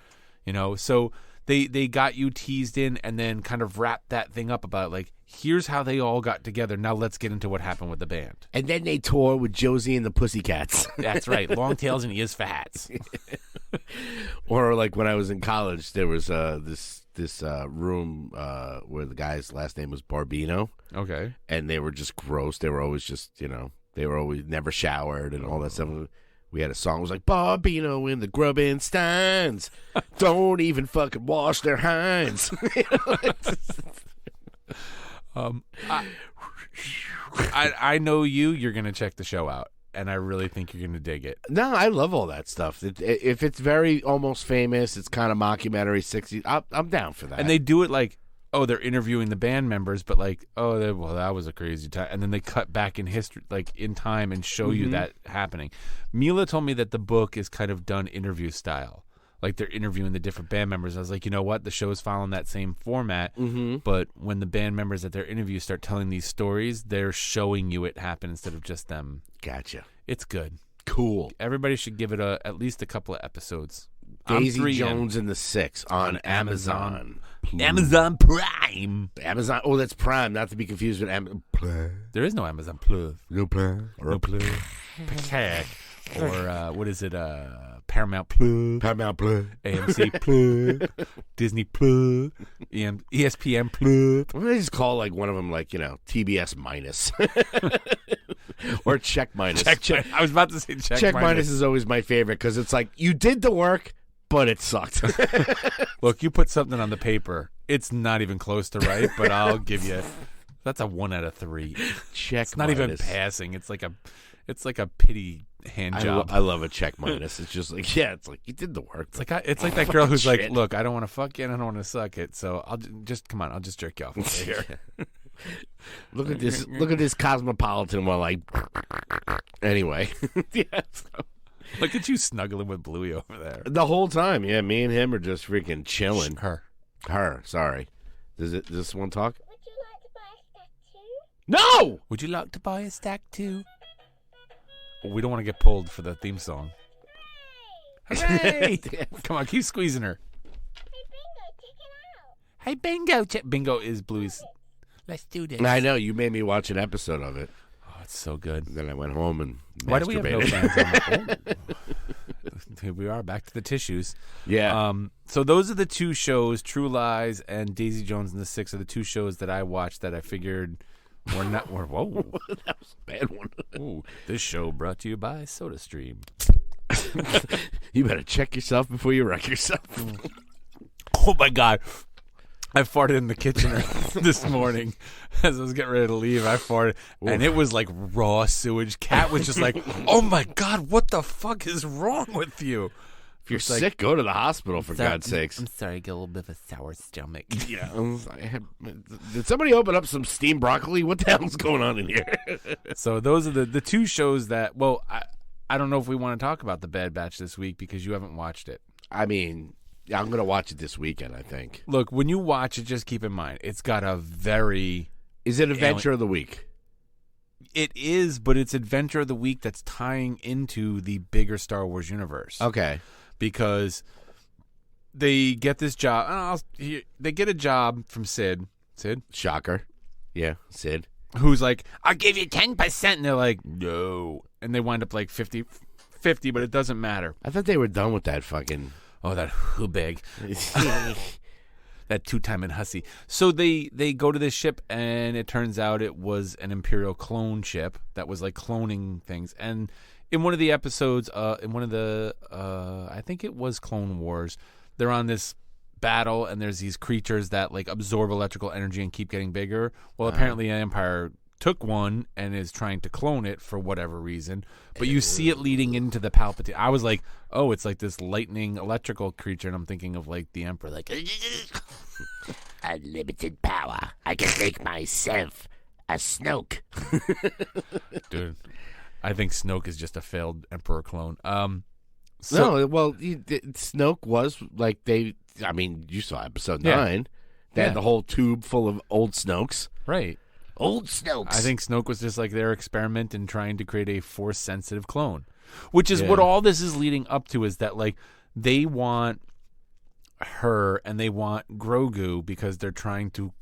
So they got you teased in and then kind of wrapped that thing up about here's how they all got together. Now let's get into what happened with the band. And then they toured with Josie and the Pussycats. That's right. Long tails and ears for hats. Or when I was in college, there was this room where the guy's last name was Barbino. Okay. And they were just gross. They were always just, they were always never showered and all that stuff. We had a song. It was like, Barbino in the Grubbin Steins. Don't even fucking wash their hinds. I know you're going to check the show out, and I really think you're going to dig it. No, I love all that stuff. If it's very Almost Famous, it's kind of mockumentary 60s, I'm down for that. And they do it they're interviewing the band members, but that was a crazy time. And then they cut back in history, in time, and show you that happening. Mila told me that the book is kind of done interview style. like they're interviewing the different band members. I was like, you know what? The show's following that same format, but when the band members at their interviews start telling these stories, they're showing you it happen instead of just them. Gotcha. It's good. Cool. Everybody should give it at least a couple of episodes. Daisy Jones and the Six on Amazon. Amazon Prime. Amazon. Oh, that's Prime, not to be confused with Amazon. There is no Amazon Plus. No Prime. No Plus. Or what is it? Paramount Plus. Paramount Plus. AMC Plus. Disney Plus. ESPN Plus. What do they just call like one of them, like, TBS minus? Or check minus. Check. I was about to say check minus is always my favorite because it's like you did the work, but it sucked. Look, you put something on the paper. It's not even close to right, but I'll give you. That's a 1 out of 3. Check. It's not minus. even passing. It's like a pity hand job. I love a check minus. It's just like, it's like you did the work. It's like that girl who's like, look, I don't want to fuck you and I don't want to suck it, so I'll just come on, I'll just jerk you off here. Look at this cosmopolitan while I. Anyway, Look at you snuggling with Bluey over there the whole time. Yeah, me and him are just freaking chilling. Her. Sorry. Does this one talk? No. Would you like to buy a stack too? We don't want to get pulled for the theme song. Hooray! Come on, keep squeezing her. Hey, Bingo, Bingo is Bluey's. Let's do this. I know, you made me watch an episode of it. Oh, it's so good. Then I went home and Why do we have no masturbated. fans on the Here we are, back to the tissues. Yeah. So those are the two shows, True Lies and Daisy Jones and the Six are the two shows that I watched that I figured were not. Whoa. That was a bad one. Ooh, this show brought to you by SodaStream. You better check yourself before you wreck yourself. Oh, my God. I farted in the kitchen this morning as I was getting ready to leave. I farted, and it was like raw sewage. Kat was just like, oh, my God, what the fuck is wrong with you? If you're sick, go to the hospital, for God's sakes. I'm sorry, I get a little bit of a sour stomach. Yeah. Did somebody open up some steamed broccoli? What the hell's going on in here? So those are the two shows that, well, I don't know if we want to talk about The Bad Batch this week because you haven't watched it. I mean, I'm going to watch it this weekend, I think. Look, when you watch it, just keep in mind, it's got a very... Is it Adventure of the Week? It is, but it's Adventure of the Week that's tying into the bigger Star Wars universe. Okay. Because they get this job. They get a job from Sid. Sid? Shocker. Yeah, Sid. Who's like, I'll give you 10%. And they're like, no. And they wind up like 50, but it doesn't matter. I thought they were done with that fucking... Oh, that hoobag. That two-timing hussy. So they go to this ship, and it turns out it was an Imperial clone ship that was like cloning things. And in one of the episodes, I think it was Clone Wars, they're on this battle, and there's these creatures that like absorb electrical energy and keep getting bigger. Well, apparently Empire took one and is trying to clone it for whatever reason. But you see it leading into the Palpatine. I was like, oh, it's like this lightning electrical creature, and I'm thinking of like the Emperor, like unlimited power. I can make myself a Snoke. Dude, I think Snoke is just a failed Emperor clone. Snoke was like I mean, you saw episode 9. They had the whole tube full of old Snokes. Right. Old Snokes. I think Snoke was just like their experiment in trying to create a Force-sensitive clone, which is what all this is leading up to, is that like they want her and they want Grogu because they're trying to,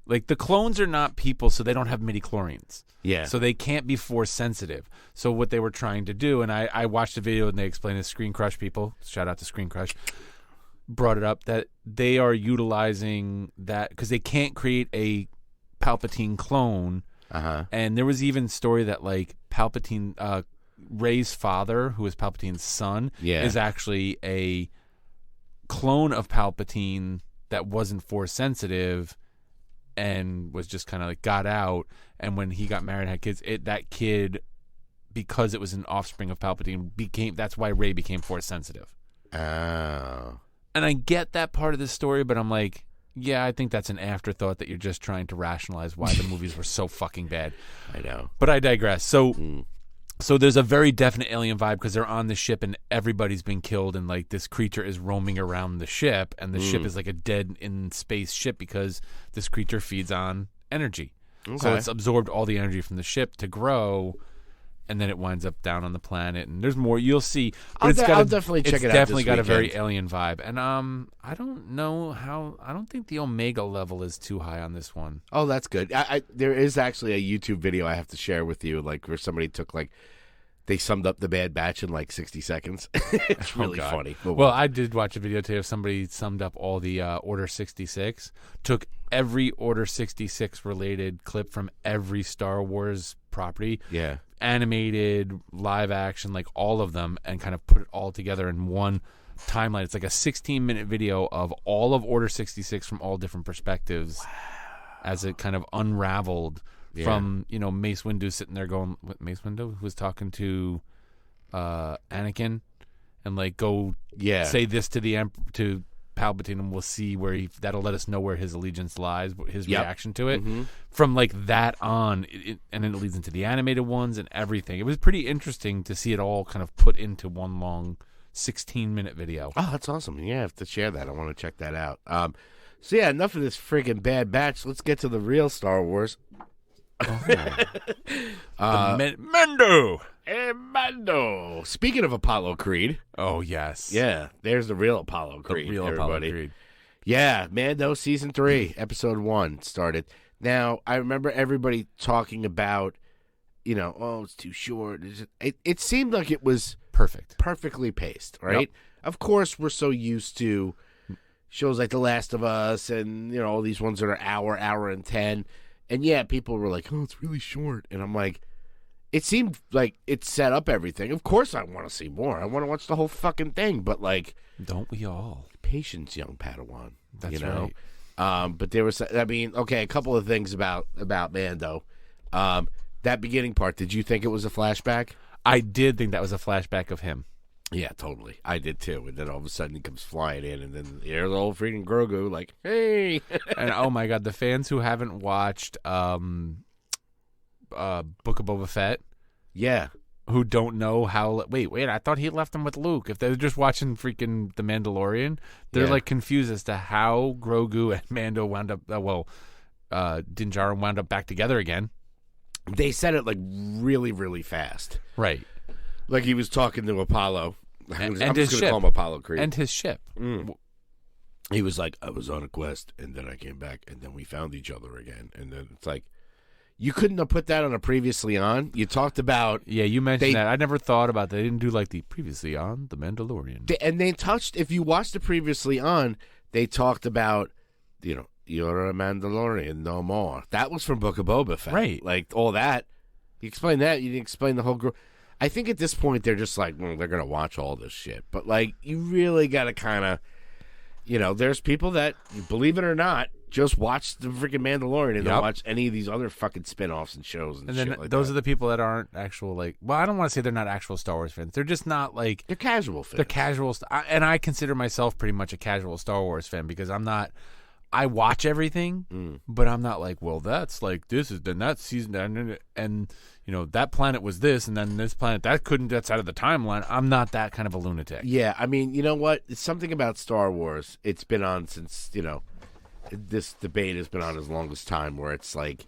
like, the clones are not people, so they don't have midi-chlorians. Yeah. So they can't be Force-sensitive. So what they were trying to do, and I watched a video and they explained this, Screen Crush people, shout out to Screen Crush, brought it up, that they are utilizing that because they can't create a Palpatine clone. And there was even story that like Palpatine, Rey's father, who is Palpatine's son, is actually a clone of Palpatine that wasn't Force sensitive and was just kind of like got out. And when he got married and had kids, that kid, because it was an offspring of Palpatine, that's why Rey became Force sensitive. Oh. And I get that part of the story, but I'm like, yeah, I think that's an afterthought that you're just trying to rationalize why the movies were so fucking bad. I know. But I digress. So So there's a very definite alien vibe because they're on the ship and everybody's been killed and like this creature is roaming around the ship and the ship is like a dead in space ship because this creature feeds on energy. Okay. So it's absorbed all the energy from the ship to grow, and then it winds up down on the planet. And there's more you'll see. But I'll definitely check it out. It's definitely this got a very weekend. alien vibe. And I don't know how. I don't think the Omega level is too high on this one. Oh, that's good. There is actually a YouTube video I have to share with you, like where somebody took like they summed up the Bad Batch in like 60 seconds. It's really God. funny. Well, I did watch a video today of somebody summed up all the Order 66, took every Order 66 related clip from every Star Wars property, yeah. animated, live action, like all of them, and kind of put it all together in one timeline. It's like a 16-minute video of all of Order 66 from all different perspectives as it kind of unraveled. Yeah. From, Mace Windu sitting there going, what, Mace Windu? Who was talking to Anakin and like, go say this to to Palpatine and we'll see where that'll let us know where his allegiance lies, his reaction to it. Mm-hmm. From like that on, and then it leads into the animated ones and everything. It was pretty interesting to see it all kind of put into one long 16-minute video. Oh, that's awesome. Yeah, I have to share that. I want to check that out. So yeah, enough of this friggin' Bad Batch. Let's get to the real Star Wars. Mando! Hey, Mando. Speaking of Apollo Creed. Oh, yes. Yeah, there's the real Apollo Creed. The real everybody. Apollo Creed. Yeah, Mando Season 3, Episode 1 started. Now, I remember everybody talking about, oh, it's too short. It seemed like it was perfectly paced, right? Yep. Of course, we're so used to shows like The Last of Us and, all these ones that are hour and 10. And yeah, people were like, oh, it's really short. And I'm like, it seemed like it set up everything. Of course I want to see more. I want to watch the whole fucking thing. But like, don't we all? Patience, young Padawan. That's right. But there was, okay, a couple of things about Mando. That beginning part, did you think it was a flashback? I did think that was a flashback of him. Yeah, totally. I did too. And then all of a sudden he comes flying in, and then there's old freaking Grogu, like, hey. And oh my God, the fans who haven't watched Book of Boba Fett, yeah, who don't know how. Wait, I thought he left them with Luke. If they're just watching freaking The Mandalorian, they're like confused as to how Grogu and Mando wound up. Din Djarin wound up back together again. They said it like really, really fast. Right. Like he was talking to Apollo. And I'm his just going to ship. call him Apollo Creed. And his ship. He was like, I was on a quest, and then I came back, and then we found each other again. And then it's like, you couldn't have put that on a previously on. You talked about... Yeah, you mentioned that. I never thought about that. They didn't do like the previously on, The Mandalorian. And they touched, if you watched the previously on, they talked about, you're a Mandalorian no more. That was from Book of Boba Fett. Right. Like, all that. You explained that. You didn't explain the whole group. I think at this point, they're just like, well, they're going to watch all this shit. But, like, you really got to kind of, there's people that, believe it or not, just watch the freaking Mandalorian and don't watch any of these other fucking spin-offs and shows and then shit like those that. are the people that aren't actual, like, well, I don't want to say they're not actual Star Wars fans. They're just not, like... They're casual fans. They're casual. And I consider myself pretty much a casual Star Wars fan because I'm not... I watch everything, but I'm not like, well, that's like this is then that season and that planet was this and then this planet that's out of the timeline. I'm not that kind of a lunatic. Yeah, I mean, you know what? It's something about Star Wars. It's been on since this debate has been on as long as time. Where it's like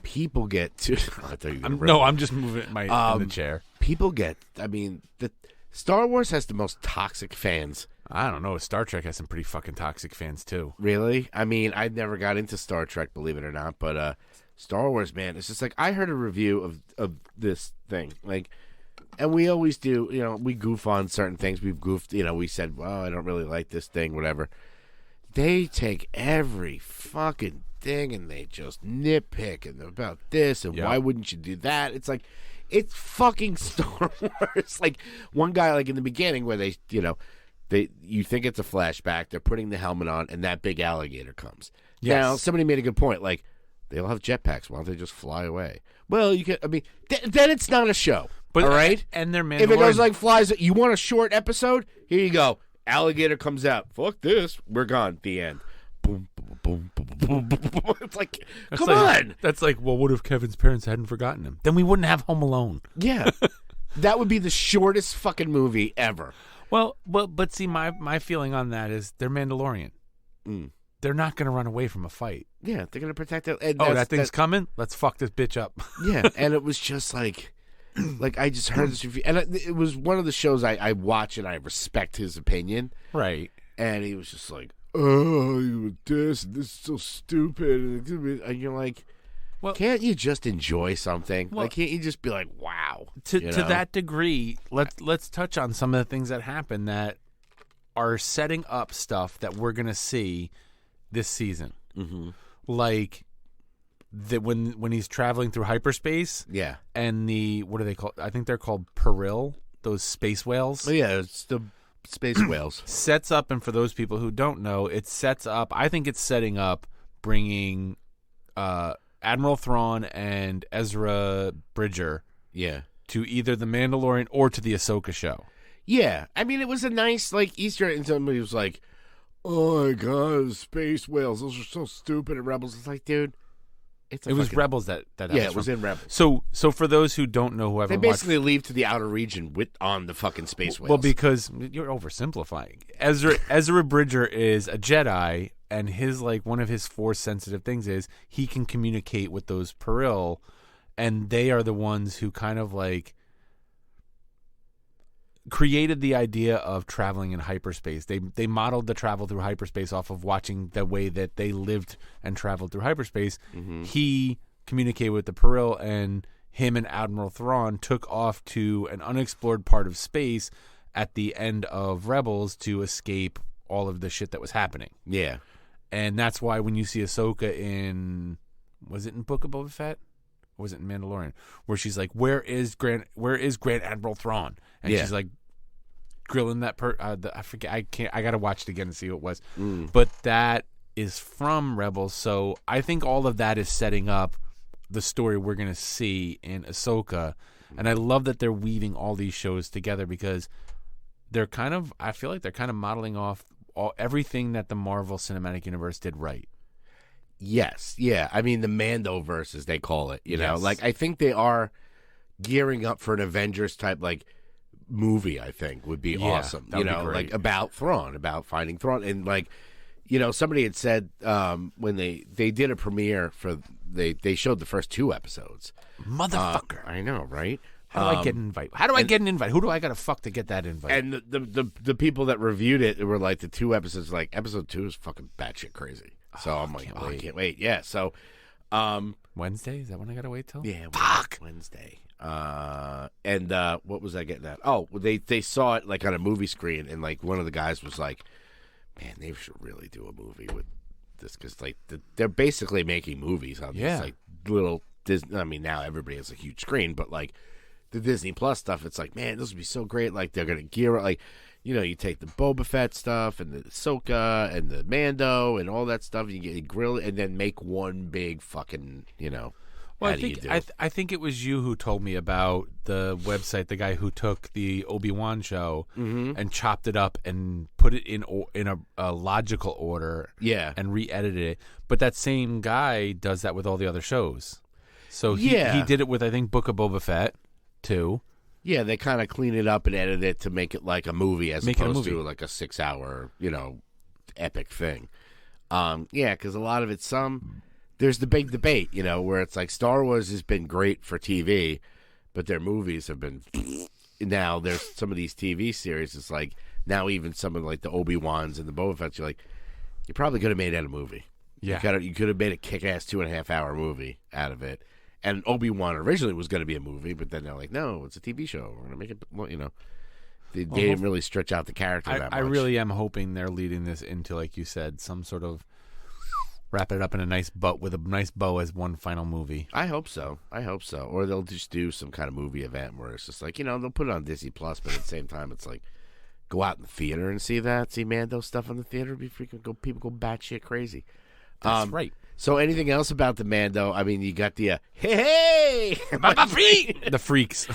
people get to. I thought you were gonna I'm just moving in the chair. People get. I mean, the Star Wars has the most toxic fans. I don't know. Star Trek has some pretty fucking toxic fans too. Really? I mean, I never got into Star Trek, believe it or not, but Star Wars, man, it's just like I heard a review of this thing, like, and we always do. We goof on certain things. We've goofed. We said, well, I don't really like this thing, whatever. They take every fucking thing and they just nitpick and about this and why wouldn't you do that? It's like it's fucking Star Wars. Like one guy, like in the beginning, where they, you think it's a flashback. They're putting the helmet on, and that big alligator comes. Yes. Now, somebody made a good point. Like, they all have jetpacks. Why don't they just fly away? Well, you can. I mean, then it's not a show. But, all right. And they're Mandalorian. If it goes like flies, you want a short episode? Here you go. Alligator comes out. Fuck this. We're gone. The end. Boom, boom, boom, boom. It's like, That's come like, on. That's like, well, what if Kevin's parents hadn't forgotten him? Then we wouldn't have Home Alone. Yeah. That would be the shortest fucking movie ever. Well, but see, my feeling on that is they're Mandalorian. They're not going to run away from a fight. Yeah, they're going to protect it. And That thing's coming? Let's fuck this bitch up. Yeah, and it was just like I just heard this review. And it was one of the shows I watch and I respect his opinion. Right. And he was just like, oh, this is so stupid. And you're like, well, can't you just enjoy something? Well, like, can't you just be like, wow? To that degree, let's touch on some of the things that happen that are setting up stuff that we're going to see this season. Mm-hmm. Like when he's traveling through hyperspace. Yeah. And what are they called? I think they're called Peril, those space whales. Oh, yeah, it's the space whales. Sets up, and for those people who don't know, it sets up, I think it's setting up bringing Admiral Thrawn and Ezra Bridger to either the Mandalorian or to the Ahsoka show. Yeah. I mean, it was a nice, like, Easter egg, and somebody was like, oh, my God, space whales, those are so stupid at Rebels. It's like, dude, it was Rebels that yeah, it was in Rebels. So for those who don't know, who haven't they basically leave to the outer region on the fucking space whales. Well, because you're oversimplifying. Ezra Bridger is a Jedi, and his one of his force sensitive things is he can communicate with those Peril, and they are the ones who kind of created the idea of traveling in hyperspace. They modeled the travel through hyperspace off of watching the way that they lived and traveled through hyperspace. Mm-hmm. He communicated with the Peril, and him and Admiral Thrawn took off to an unexplored part of space at the end of Rebels to escape all of the shit that was happening. Yeah. And that's why when you see Ahsoka in, was it in Book of Boba Fett? Or was it in Mandalorian? Where she's like, where is Grand Admiral Thrawn? And she's like grilling that I forget. I got to watch it again to see who it was. But that is from Rebels. So I think all of that is setting up the story we're going to see in Ahsoka. And I love that they're weaving all these shows together because I feel like they're kind of modeling off everything that the Marvel Cinematic Universe did right. Yes. Yeah. I mean, the Mandoverse, as they call it, you know, I think they are gearing up for an Avengers type, movie, I think would be awesome. You know, about Thrawn, about finding Thrawn. And somebody had said when they did a premiere for they showed the first 2 episodes. Motherfucker. I know, right? How do I get an invite? How do I get an invite? Who do I got to fuck to get that invite? And the people that reviewed it were like the 2 episodes, episode 2 is fucking batshit crazy. So I'm like, I can't wait. Yeah. So Wednesday? Is that when I got to wait till? Yeah. Fuck. Wednesday. And what was I getting at? Oh, they saw it on a movie screen, and one of the guys was like, man, they should really do a movie with this because they're basically making movies on these little Disney. I mean, now everybody has a huge screen, but the Disney Plus stuff, it's like, man, this would be so great. They're gonna gear up, you take the Boba Fett stuff and the Ahsoka and the Mando and all that stuff. You get grill and then make one big fucking, Well, I think it was you who told me about the website, the guy who took the Obi-Wan show and chopped it up and put it in a logical order, and re-edited it. But that same guy does that with all the other shows. So he did it with, I think, Book of Boba Fett too. Yeah, they kind of clean it up and edit it to make it like a movie as opposed to a 6-hour, epic thing. Because a lot of it's there's the big debate, where it's Star Wars has been great for TV, but their movies have been. Now there's some of these TV series. It's now even some of the Obi-Wans and the Boba Fett. You're you probably could have made that a movie. Yeah, you could have made a kick-ass 2.5-hour movie out of it. And Obi-Wan originally was going to be a movie, but then they're like, no, it's a TV show. We're going to make it, They didn't really stretch out the character that much. I really am hoping they're leading this into, like you said, some sort of wrap it up in a nice bow with a nice bow as one final movie. I hope so. Or they'll just do some kind of movie event where it's just they'll put it on Disney Plus, but at the same time, it's go out in the theater and see Mando stuff in the theater. People go batshit crazy. That's right. So anything else about the Mando? I mean, you got the hey, the freaks.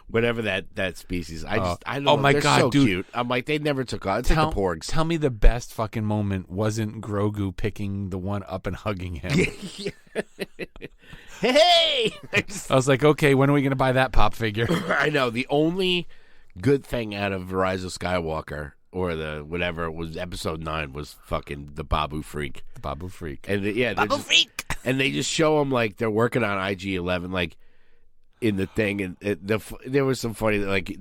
whatever that species. I don't oh know. my They're God, so dude. cute. I'm like, they never took off. It's like the porgs. Tell me the best fucking moment wasn't Grogu picking the one up and hugging him. Hey! I was like, okay, when are we going to buy that pop figure? I know. The only good thing out of Rise of Skywalker, or the whatever it was, Episode 9, was fucking the Babu Freak. The Babu Freak. And Babu Freak! And they just show them, like, they're working on IG-11, like, in the thing, and there was some funny, like,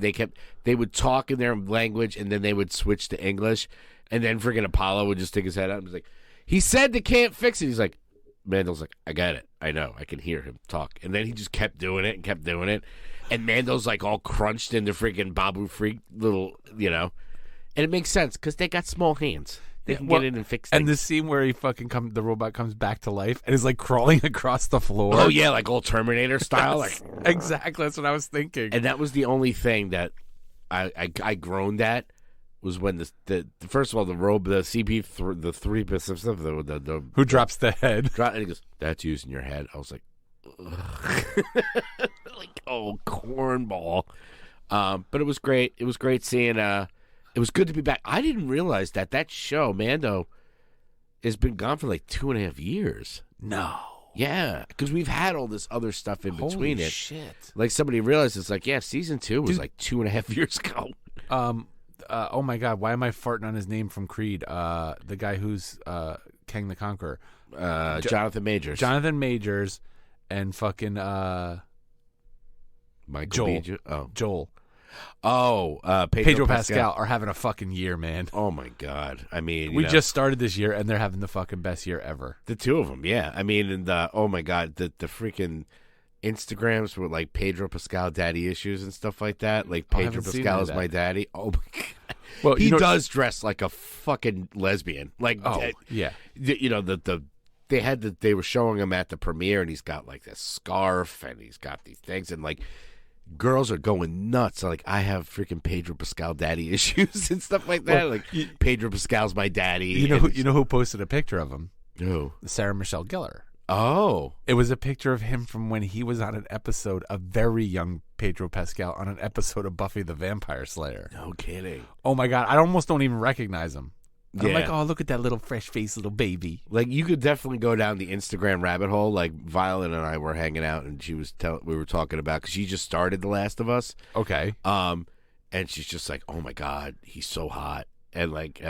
they would talk in their language, and then they would switch to English, and then freaking Apollo would just stick his head out and be like, he said they can't fix it. He's like, Mando's like, I got it. I know. I can hear him talk. And then he just kept doing it and kept doing it. And Mando's like all crunched in the freaking Babu Freak little, And it makes sense because they got small hands. They can get in and fix things. And the scene where the robot comes back to life and is like crawling across the floor. Oh, yeah, like old Terminator style. Yes, exactly. That's what I was thinking. And that was the only thing that I groaned at. Was when the first of all the CP the who drops the head and he goes, that's using your head. I was like, like, oh, cornball. But it was great. It was great seeing. It was good to be back. I didn't realize that show Mando has been gone for like 2.5 years. No. Yeah, because we've had all this other stuff in between it. Shit. Like somebody realized it's like, yeah, season 2 was like 2.5 years ago. Oh my God! Why am I farting on his name from Creed? The guy who's Kang the Conqueror, Jonathan Majors. Jonathan Majors, and fucking Michael Joel. Pedro Pascal are having a fucking year, man. Oh my God! I mean, we just started this year, and they're having the fucking best year ever. The two of them, yeah. I mean, and oh my God, the freaking Instagrams with like Pedro Pascal daddy issues and stuff like that. Like Pedro Pascal is my daddy. Oh my God. Well, he does dress like a fucking lesbian. Like, yeah. They were showing him at the premiere, and he's got like this scarf, and he's got these things, and like girls are going nuts. Like, I have freaking Pedro Pascal daddy issues and stuff like that. Like, Pedro Pascal's my daddy. You know who posted a picture of him? Who? Sarah Michelle Gellar. Oh. It was a picture of him from when he was on an episode, a very young Pedro Pascal, on an episode of Buffy the Vampire Slayer. No kidding. Oh, my God. I almost don't even recognize him. Yeah. I'm like, oh, look at that little fresh-faced little baby. Like, you could definitely go down the Instagram rabbit hole. Like, Violet and I were hanging out, and we were talking about, because she just started The Last of Us. Okay. And she's just like, oh, my God, he's so hot. And, like,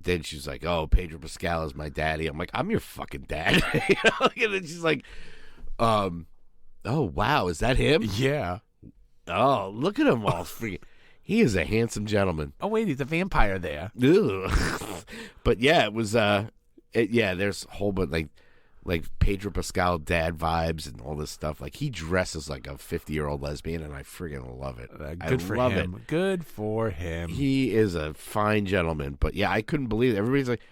then she's like, oh, Pedro Pascal is my daddy. I'm like, I'm your fucking dad. And then she's like, oh, wow, is that him? Yeah. Oh, look at him all freaking. He is a handsome gentleman. Oh, wait, he's a vampire there. But yeah, it was, there's a whole bunch, like Pedro Pascal dad vibes and all this stuff. Like, he dresses like a 50-year-old lesbian, and I friggin' love it. Good for him. Good for him. He is a fine gentleman. But yeah, I couldn't believe it. Everybody's like,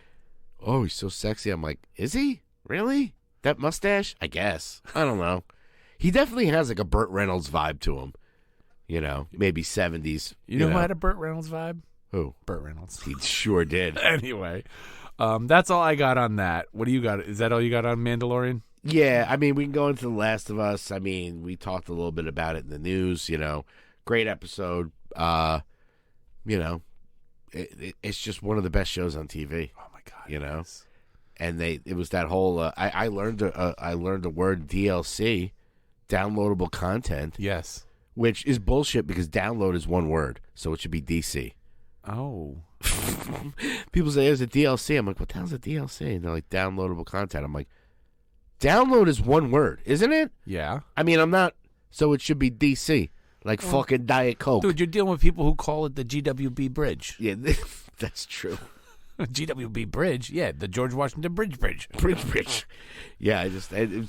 oh, he's so sexy. I'm like, is he? Really? That mustache? I guess. I don't know. He definitely has like a Burt Reynolds vibe to him. Maybe 70s. You know who had a Burt Reynolds vibe? Who? Burt Reynolds. He sure did. Anyway, that's all I got on that. What do you got? Is that all you got on Mandalorian? Yeah, I mean, we can go into The Last of Us. I mean, we talked a little bit about it in the news, Great episode. It's just one of the best shows on TV. Oh, my God. And it was that whole, I learned the word DLC, downloadable content. Yes. Which is bullshit because download is one word, so it should be DC. Oh. People say, there's a DLC. I'm like, what the hell's a DLC? And they're like, downloadable content. I'm like, download is one word, isn't it? Yeah. I mean, I'm not, so it should be DC, like fucking Diet Coke. Dude, you're dealing with people who call it the GWB Bridge. Yeah, that's true. GWB Bridge? Yeah, the George Washington Bridge. Bridge. Yeah,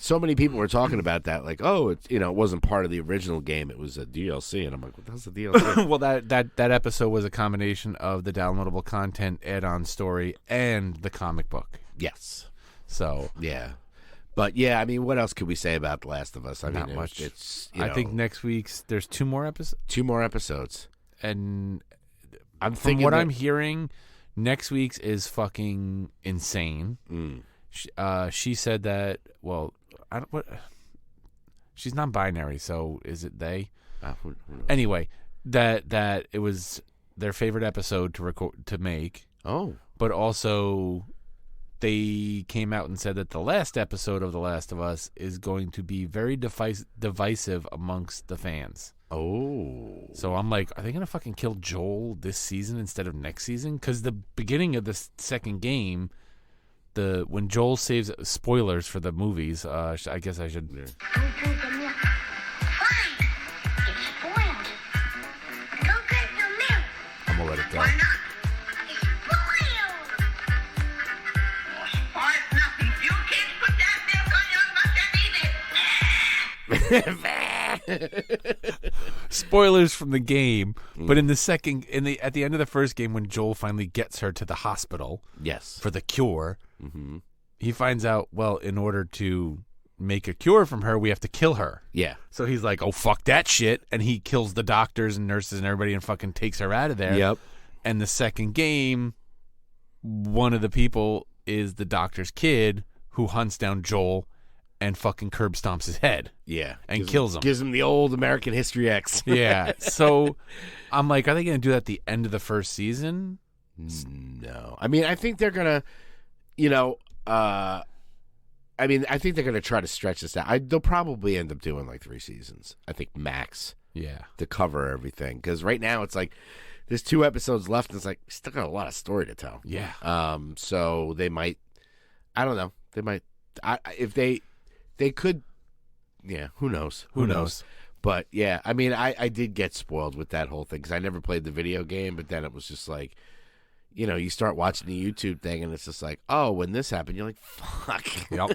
so many people were talking about that, like, oh, it wasn't part of the original game, it was a DLC, and I'm like, what the hell's a DLC? Well, that episode was a combination of the downloadable content, add-on story, and the comic book. Yes. So yeah, but yeah, I mean, what else could we say about The Last of Us? I not mean, much. It's I think next week's there's 2 more episodes. 2 more episodes, and I'm from thinking what I'm hearing, next week's is fucking insane. She said that. Well, she's non-binary, so is it they? Who knows? Anyway, that it was their favorite episode to make. Oh. But also, they came out and said that the last episode of The Last of Us is going to be very divisive amongst the fans. Oh. So I'm like, are they going to fucking kill Joel this season instead of next season? Because the beginning of the second game, when Joel saves... Spoilers for the movies. I guess I should... Yeah. I'm going to let it go. Spoilers from the game, but at the end of the first game, when Joel finally gets her to the hospital, Yes. for the cure, Mm-hmm. he finds out, well, in order to make a cure from her, we have to kill her. Yeah. So he's like, oh, fuck that shit, and he kills the doctors and nurses and everybody and fucking takes her out of there. Yep. And the second game, one of the people is the doctor's kid who hunts down Joel and fucking curb stomps his head. Yeah. And kills him. Gives him the old American History X. Yeah. So I'm like, are they going to do that at the end of the first season? No. I mean, I think they're going to, I think they're going to try to stretch this out. They'll probably end up doing like 3 seasons. I think max. Yeah. To cover everything. Because right now it's like there's 2 episodes left and it's like still got a lot of story to tell. Yeah. So they might, I don't know. They might, if they could, yeah, who knows? Who knows? But yeah, I mean, I did get spoiled with that whole thing because I never played the video game, but then it was just like, you start watching the YouTube thing and it's just like, oh, when this happened, you're like, fuck. Yep.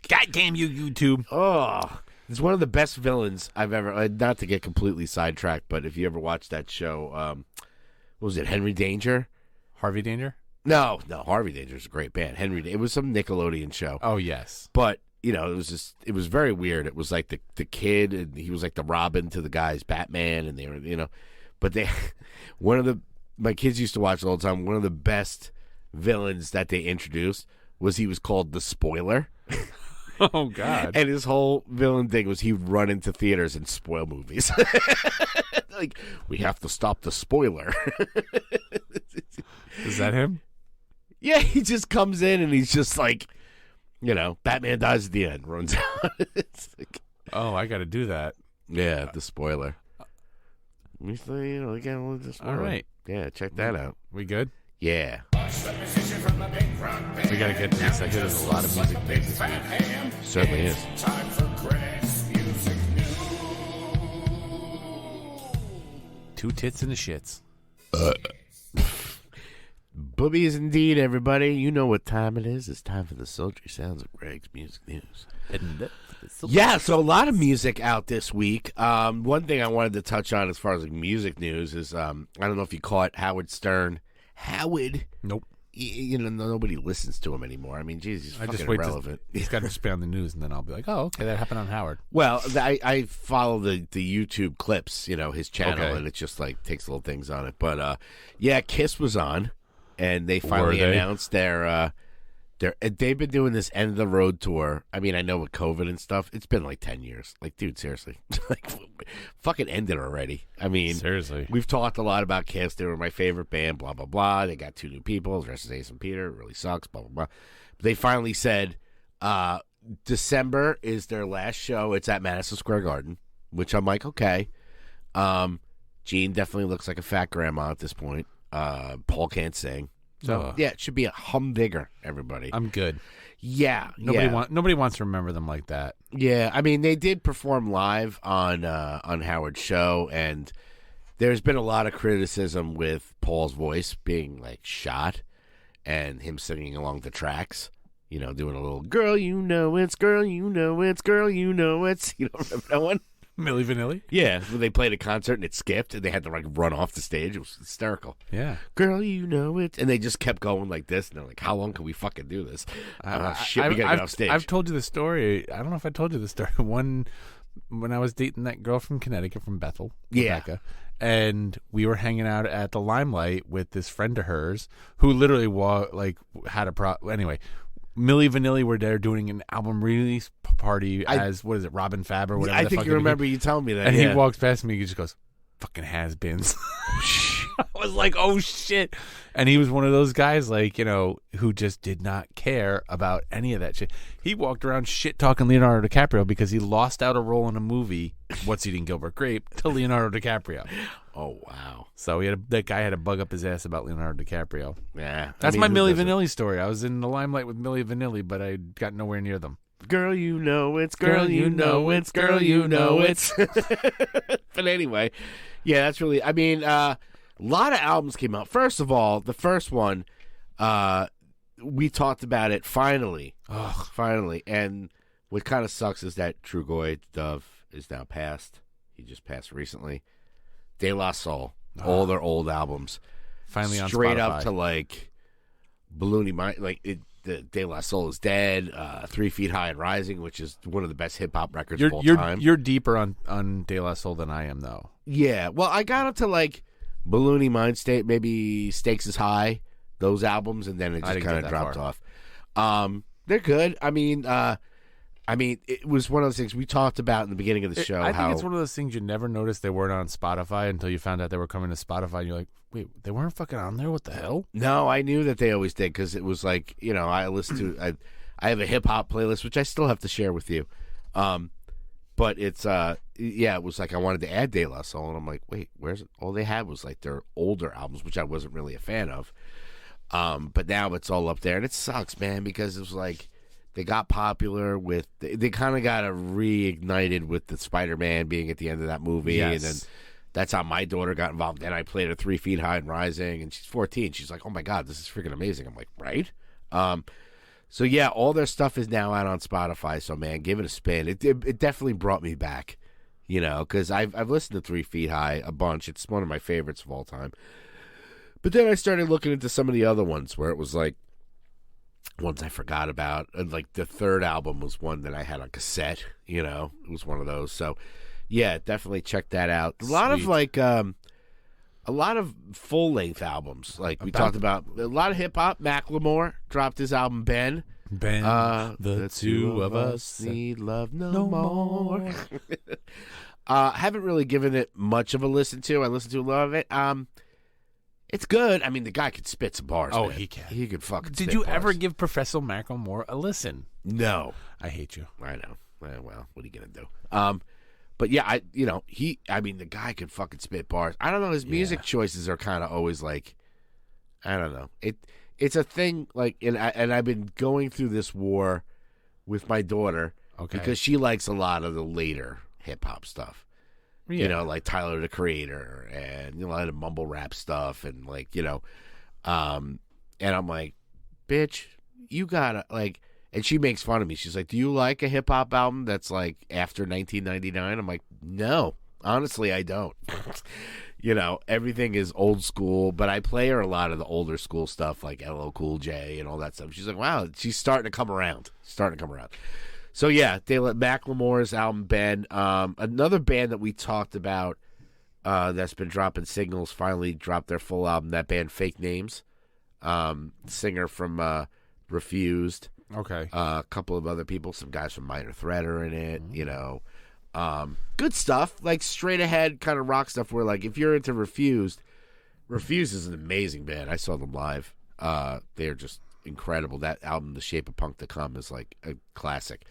God damn you, YouTube. Oh, it's one of the best villains I've ever, not to get completely sidetracked, but if you ever watched that show, what was it, Henry Danger? Harvey Danger? No, Harvey Danger's a great band. It was some Nickelodeon show. Oh, yes. But, it was very weird. It was like the kid, and he was like the Robin to the guy's Batman, and they were, but my kids used to watch it all the time. One of the best villains that they introduced he was called the Spoiler. Oh, God. And his whole villain thing was he would run into theaters and spoil movies. Like, we have to stop the spoiler. Is that him? Yeah, he just comes in and he's just like, Batman dies at the end, runs out. It's like, oh, I got to do that. yeah, the spoiler. We say, again, we'll just All right. Yeah, check that out. We good? Yeah. We got to get to this. I hear there's a lot of music played this week. Certainly is. Two tits and the shits. Boobies indeed, everybody. You know what time it is. It's time for the sultry sounds of Greg's Music News. Yeah, so a lot of music out this week. One thing I wanted to touch on as far as music news is, I don't know if you caught Howard Stern. Howard. Nope. Nobody listens to him anymore. I mean, geez, he's fucking irrelevant. He's got to just be on the news, and then I'll be like, oh, okay, that happened on Howard. Well, I follow the YouTube clips, his channel, Okay. and it just like takes little things on it. But yeah, Kiss was on, and they finally announced they've been doing this end of the road tour. I mean, I know with COVID and stuff, it's been like 10 years. Like, dude, seriously, like, fucking end it already. I mean, Seriously. we've talked a lot about Kiss. They were my favorite band. Blah blah blah. They got 2 new people. The rest is Ace and Peter. It really sucks. Blah blah blah. But they finally said December is their last show. It's at Madison Square Garden, which I'm like, okay. Gene definitely looks like a fat grandma at this point. Paul can't sing. So, yeah, it should be a humdinger, everybody. I'm good. Yeah. Nobody wants to remember them like that. Yeah, I mean, they did perform live on Howard's show, and there's been a lot of criticism with Paul's voice being, like, shot and him singing along the tracks, doing a little, girl, you know it's, girl, you know it's, girl, you know it's. You don't remember that one? Milli Vanilli? Yeah, when they played a concert and it skipped and they had to like run off the stage. It was hysterical. Yeah. Girl, you know it. And they just kept going like this. And they're like, how long can we fucking do this? Shit, we got to get off stage. I've told you the story. I don't know if I told you the story. When I was dating that girl from Connecticut, from Bethel, Rebecca, and we were hanging out at the Limelight with this friend of hers who literally had a problem. Anyway, Milli Vanilli were there doing an album release party as, what is it, Robin Fab or whatever. I the think fuck you remember you telling me that. And yeah. he walks past me, he just goes, fucking has-beens. I was like, oh shit. And he was one of those guys, like, you know, who just did not care about any of that shit. He walked around shit talking Leonardo DiCaprio because he lost out a role in a movie, What's Eating Gilbert Grape, to Leonardo DiCaprio. Oh wow. So that guy had to bug up his ass about Leonardo DiCaprio. Yeah, That's I mean, my who Milli doesn't? Vanilli story. I was in the limelight with Milli Vanilli, but I got nowhere near them. Girl, you know it's girl, you know it's girl, you know it's. But anyway, yeah, that's really. I mean, a lot of albums came out. First of all, the first one, we talked about it finally, and what kind of sucks is that Trugoy Dove is now passed. He just passed recently. De La Soul, all their old albums, Finally on straight Spotify. up to like Balloony Mind, like it. The De La Soul is Dead, 3 Feet High and Rising, which is one of the best hip hop records of all time. You're deeper on De La Soul than I am, though. Yeah, well, I got up to like Balloony Mind State, maybe Stakes is High, those albums, and then it I just didn't kind get of that dropped far. off. They're good. I mean, it was one of those things we talked about in the beginning of the show. I how think it's one of those things you never noticed they weren't on Spotify until you found out they were coming to Spotify, and you're like, wait, they weren't fucking on there? What the hell? No, I knew that they always did because it was like, you know, I listen to I have a hip hop playlist which I still have to share with you, but it's it was like I wanted to add De La Soul and I'm like, wait, where's it? All they had was like their older albums which I wasn't really a fan of, but now it's all up there and it sucks, man, because it was like they got popular with they kind of got reignited with the Spider-Man being at the end of that movie, Yes. and then. That's how my daughter got involved. Then I played her 3 Feet High and Rising, and she's 14. She's like, "Oh my god, this is freaking amazing!" I'm like, "Right?" So yeah, all their stuff is now out on Spotify. So man, give it a spin. It definitely brought me back, you know, because I've listened to 3 Feet High a bunch. It's one of my favorites of all time. But then I started looking into some of the other ones where it was like ones I forgot about. And like the third album was one that I had on cassette. You know, it was one of those. So. Yeah, definitely check that out. A lot of like a lot of full length albums. Like we talked about a lot of hip hop. Macklemore dropped his album Ben. The two of us need love no more. Haven't really given it much of a listen to. I listened to a lot of it. It's good. I mean, the guy could spit some bars. Oh, man. he can. He could fucking. Did spit you bars. ever give Professor Macklemore a listen? No. I hate you. I know. Well, what are you gonna do? But yeah, the guy could fucking spit bars. I don't know. His music choices are kind of always like, I don't know. It's a thing like, and I've been going through this war with my daughter because she likes a lot of the later hip hop stuff. Yeah. You know, like Tyler the Creator and a lot of mumble rap stuff and like, you know, and I'm like, bitch, you gotta like. And she makes fun of me. She's like, do you like a hip-hop album that's, like, after 1999? I'm like, no. Honestly, I don't. You know, everything is old school, but I play her a lot of the older school stuff, like LL Cool J and all that stuff. She's like, wow, she's starting to come around. So, yeah, they let Macklemore's album, Ben. Another band that we talked about that's been dropping singles finally dropped their full album, that band Fake Names. Singer from Refused. Okay. A couple of other people, some guys from Minor Threat are in it, you know. Good stuff, like straight ahead kind of rock stuff where, like, if you're into Refused is an amazing band. I saw them live. They're just incredible. That album, The Shape of Punk to Come, is like a classic.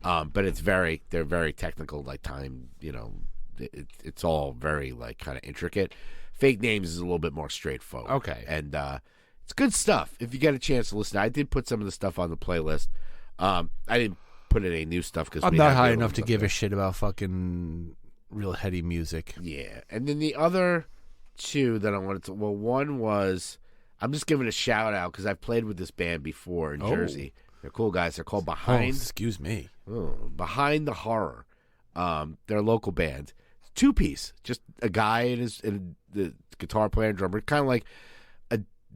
But they're very technical, like time, you know, it's all very, like, kind of intricate. Fake Names is a little bit more straightforward. Okay. And, it's good stuff. If you get a chance to listen, I did put some of the stuff on the playlist. I didn't put in any new stuff because I'm not high enough to give a shit about fucking real heady music. Yeah, and then the other two that I wanted to. Well, one was I'm just giving a shout out because I've played with this band before in Jersey. They're cool guys. They're called Behind. Excuse me. Behind the Horror. They're a local band. 2-piece. Just a guy and the guitar player and drummer. Kind of like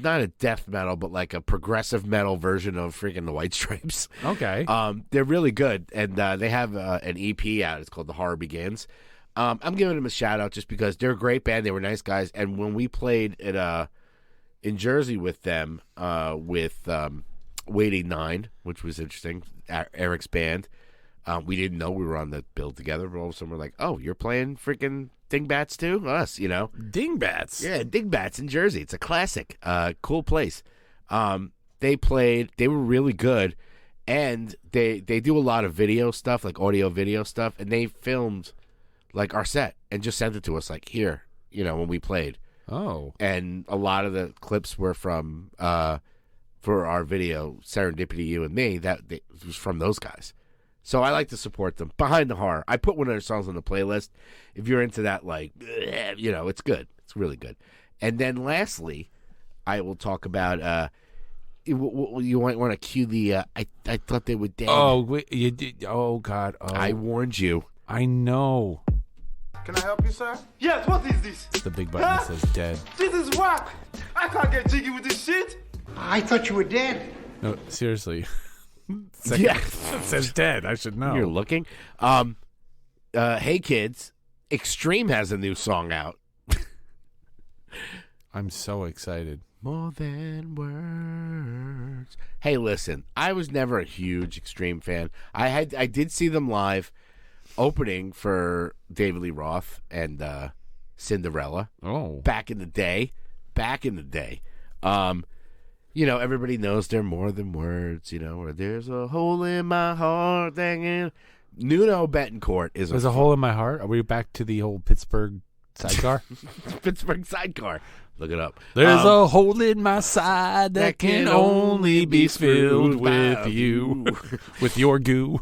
not a death metal, but like a progressive metal version of freaking the White Stripes. Okay. They're really good, and they have an EP out. It's called The Horror Begins. I'm giving them a shout out just because they're a great band. They were nice guys, and when we played at in Jersey with them, with Waiting 9, which was interesting. Eric's band. We didn't know we were on the bill together, but all of a sudden we're like, oh, you're playing freaking Dingbats too? Us, you know? Dingbats. Yeah, Dingbats in Jersey. It's a classic. Cool place. They played. They were really good. And they do a lot of video stuff, like audio video stuff, and they filmed like our set and just sent it to us like, here, you know, when we played. Oh. And a lot of the clips were from for our video, Serendipity, You and Me, it was from those guys. So I like to support them. Behind the Horror. I put one of their songs on the playlist. If you're into that, like, you know, it's good. It's really good. And then lastly, I will talk about you might want to cue the I thought they were dead. Oh, wait, you did. Oh, God. Oh. I warned you. I know. Can I help you, sir? Yes, what is this? It's the big button that says dead. This is whack. I can't get jiggy with this shit. I thought you were dead. No, seriously. Yeah. It says dead. I should know. You're looking. Hey, kids. Extreme has a new song out. I'm so excited. More than words. Hey, listen. I was never a huge Extreme fan. I did see them live opening for David Lee Roth and Cinderella. Oh. Back in the day. You know, everybody knows they're more than words, you know, or there's a hole in my heart. Nuno Betancourt is There's a hole in my heart. Are we back to the old Pittsburgh sidecar? Pittsburgh sidecar. Look it up. There's a hole in my side that can only be filled with you, with your goo.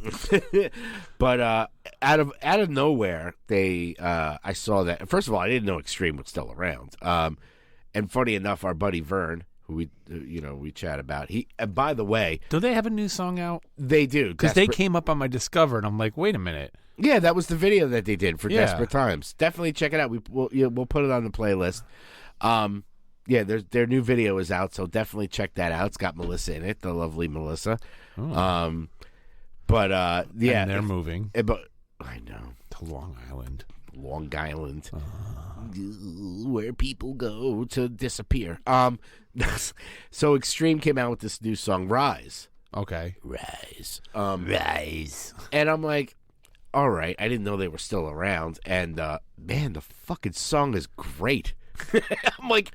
But out of nowhere, I saw that. First of all, I didn't know Extreme was still around. And funny enough, our buddy Vern, who we chat about, and by the way, Do they have a new song out? they do Because they came up on my Discover, and I'm like, wait a minute. Yeah, that was the video that they did for Yeah. Desperate Times. Definitely check it out. We'll put it on the playlist. Yeah, their new video is out, so definitely check that out. It's got Melissa in it, the lovely Melissa. Oh. But yeah, And they're moving but I know to Long Island. Long Island, where people go to disappear. So Extreme came out with this new song, Rise. Okay. Rise. Rise. And I'm like, all right, I didn't know they were still around. And man, the fucking song is great. I'm like,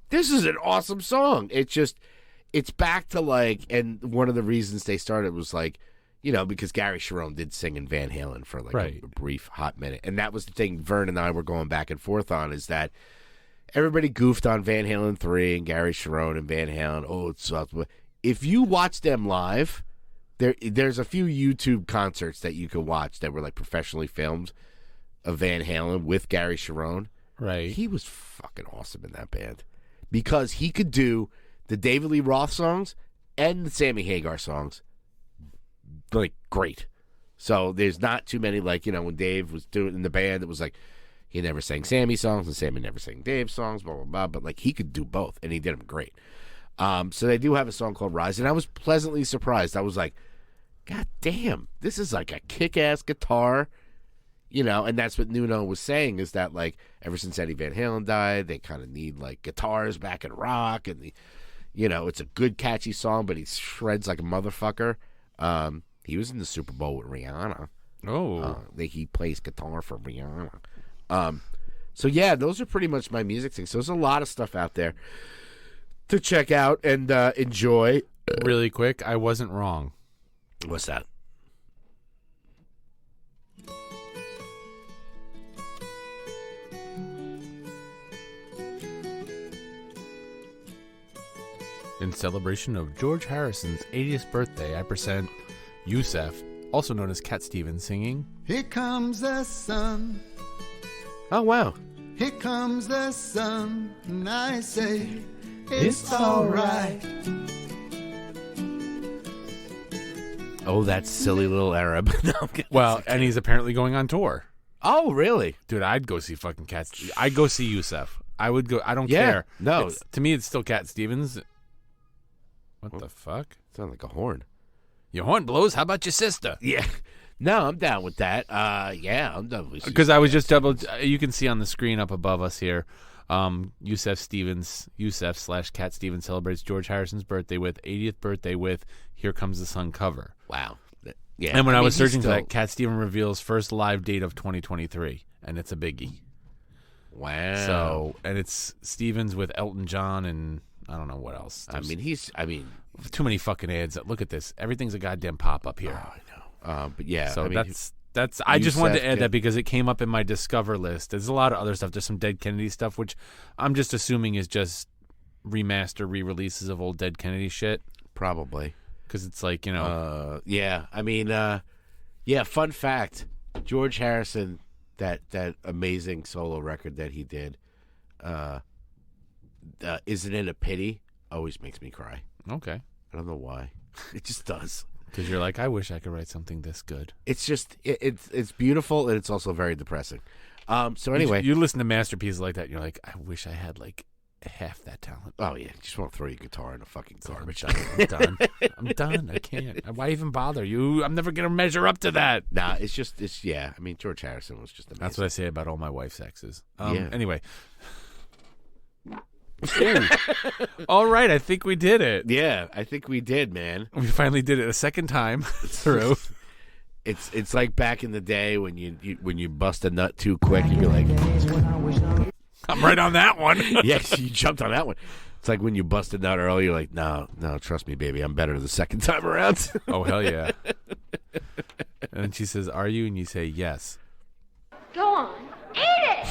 this is an awesome song. It's back to like, and one of the reasons they started was like, you know, because Gary Sharon did sing in Van Halen for like Right. a brief hot minute. And that was the thing Vern and I were going back and forth on, is that everybody goofed on Van Halen 3 and Gary Sharon and Van Halen. Oh, it sucks. But if you watch them live, there's a few YouTube concerts that you can watch that were like professionally filmed of Van Halen with Gary Sharon. Right. He was fucking awesome in that band because he could do the David Lee Roth songs and the Sammy Hagar songs like great. So there's not too many, like, you know, when Dave was doing in the band, it was like he never sang Sammy songs and Sammy never sang Dave songs, blah, blah, blah. But like he could do both and he did them great. So they do have a song called Rise, and I was pleasantly surprised. I was like, God damn, this is like a kick-ass guitar. You know, and that's what Nuno was saying, is that, like, ever since Eddie Van Halen died, they kind of need, like, guitars back in rock. And, you know, it's a good, catchy song, but he shreds like a motherfucker. He was in the Super Bowl with Rihanna. Oh. He plays guitar for Rihanna. So, yeah, those are pretty much my music things. So there's a lot of stuff out there to check out and enjoy. Really quick, I wasn't wrong. What's that? In celebration of George Harrison's 80th birthday, I present Yusef, also known as Cat Stevens, singing Here comes the sun, Oh, wow. here comes the sun, and I say, it's alright. Oh, that silly little Arab. No, I'm kidding. Well, and he's apparently going on tour. Oh, really? Dude, I'd go see fucking Cat. I'd go see Yusef. I would go. I don't Yeah, care. no. To me, it's still Cat Stevens. What the fuck? Sound like a horn. Your horn blows. How about your sister? Yeah. No, I'm down with that. Yeah, I'm done with Because I was just double. You can see on the screen up above us here. Yusef / Cat Stevens celebrates George Harrison's birthday with 80th birthday with Here Comes the Sun cover. Wow. Yeah. And when I was he's searching for still- that, Cat Stevens reveals first live date of 2023, and it's a biggie. Wow. So, and it's Stevens with Elton John and I don't know what else. I mean, too many fucking ads. Look at this. Everything's a goddamn pop up here. I know. But yeah. So I mean, that's. I just wanted to add Yusef, that because it came up in my Discover list. There's a lot of other stuff. There's some Dead Kennedy stuff, which I'm just assuming is just remaster re-releases of old Dead Kennedy shit. Probably. Because it's like, you know. Yeah. I mean, yeah. Fun fact: George Harrison, that amazing solo record that he did, Isn't It a Pity? Always makes me cry. Okay. I don't know why. It just does. Because you're like, I wish I could write something this good. It's just it's beautiful and it's also very depressing. So anyway, you listen to masterpieces like that, and you're like, I wish I had like half that talent. oh yeah, you just want to throw your guitar in a fucking garbage. I'm done. I'm done. I can't. Why even bother? I'm never gonna measure up to that. Nah, it's yeah. I mean, George Harrison was just amazing. That's what I say about all my wife's exes. Yeah. Anyway. Ooh. All right, I think we did it. Yeah, I think we did, man. We finally did it a second time through. It's like back in the day when you bust a nut too quick, you'd be like, I'm right on that one. yes, you jumped on that one. It's like when you bust a nut early, you're like, no, trust me, baby, I'm better the second time around. Oh, hell yeah. And then she says, are you? And you say, yes. Go on. Eat it!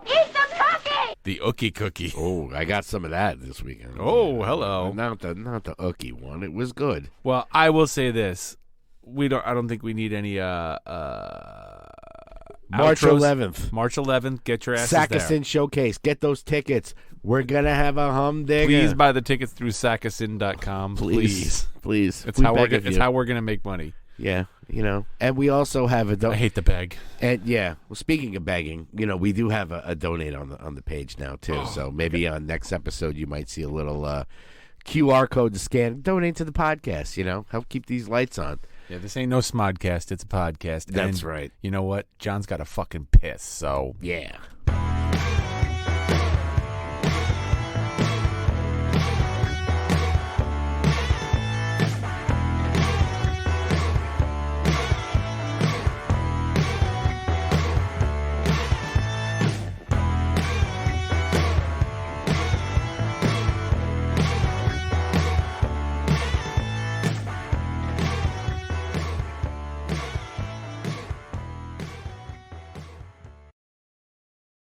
Eat the cookie! The Ookie Cookie. Oh, I got some of that this weekend. Oh, hello. Not the Ookie one. It was good. Well, I will say this. I don't think we need any March outros. 11th. March 11th. Get your asses Sackerson there. Showcase. Get those tickets. We're going to have a humdinger. Please buy the tickets through Sackerson.com. Please. Please. It's We how beg we're of you. it's how we're gonna make money. Yeah, and we also have I hate the beg. And yeah, well, speaking of begging, we do have a donate on the page now too. So maybe on next episode you might see a little QR code to scan. Donate to the podcast. Help keep these lights on. Yeah, this ain't no Smodcast. It's a podcast. That's And right. You know what? John's got a fucking piss. So Yeah.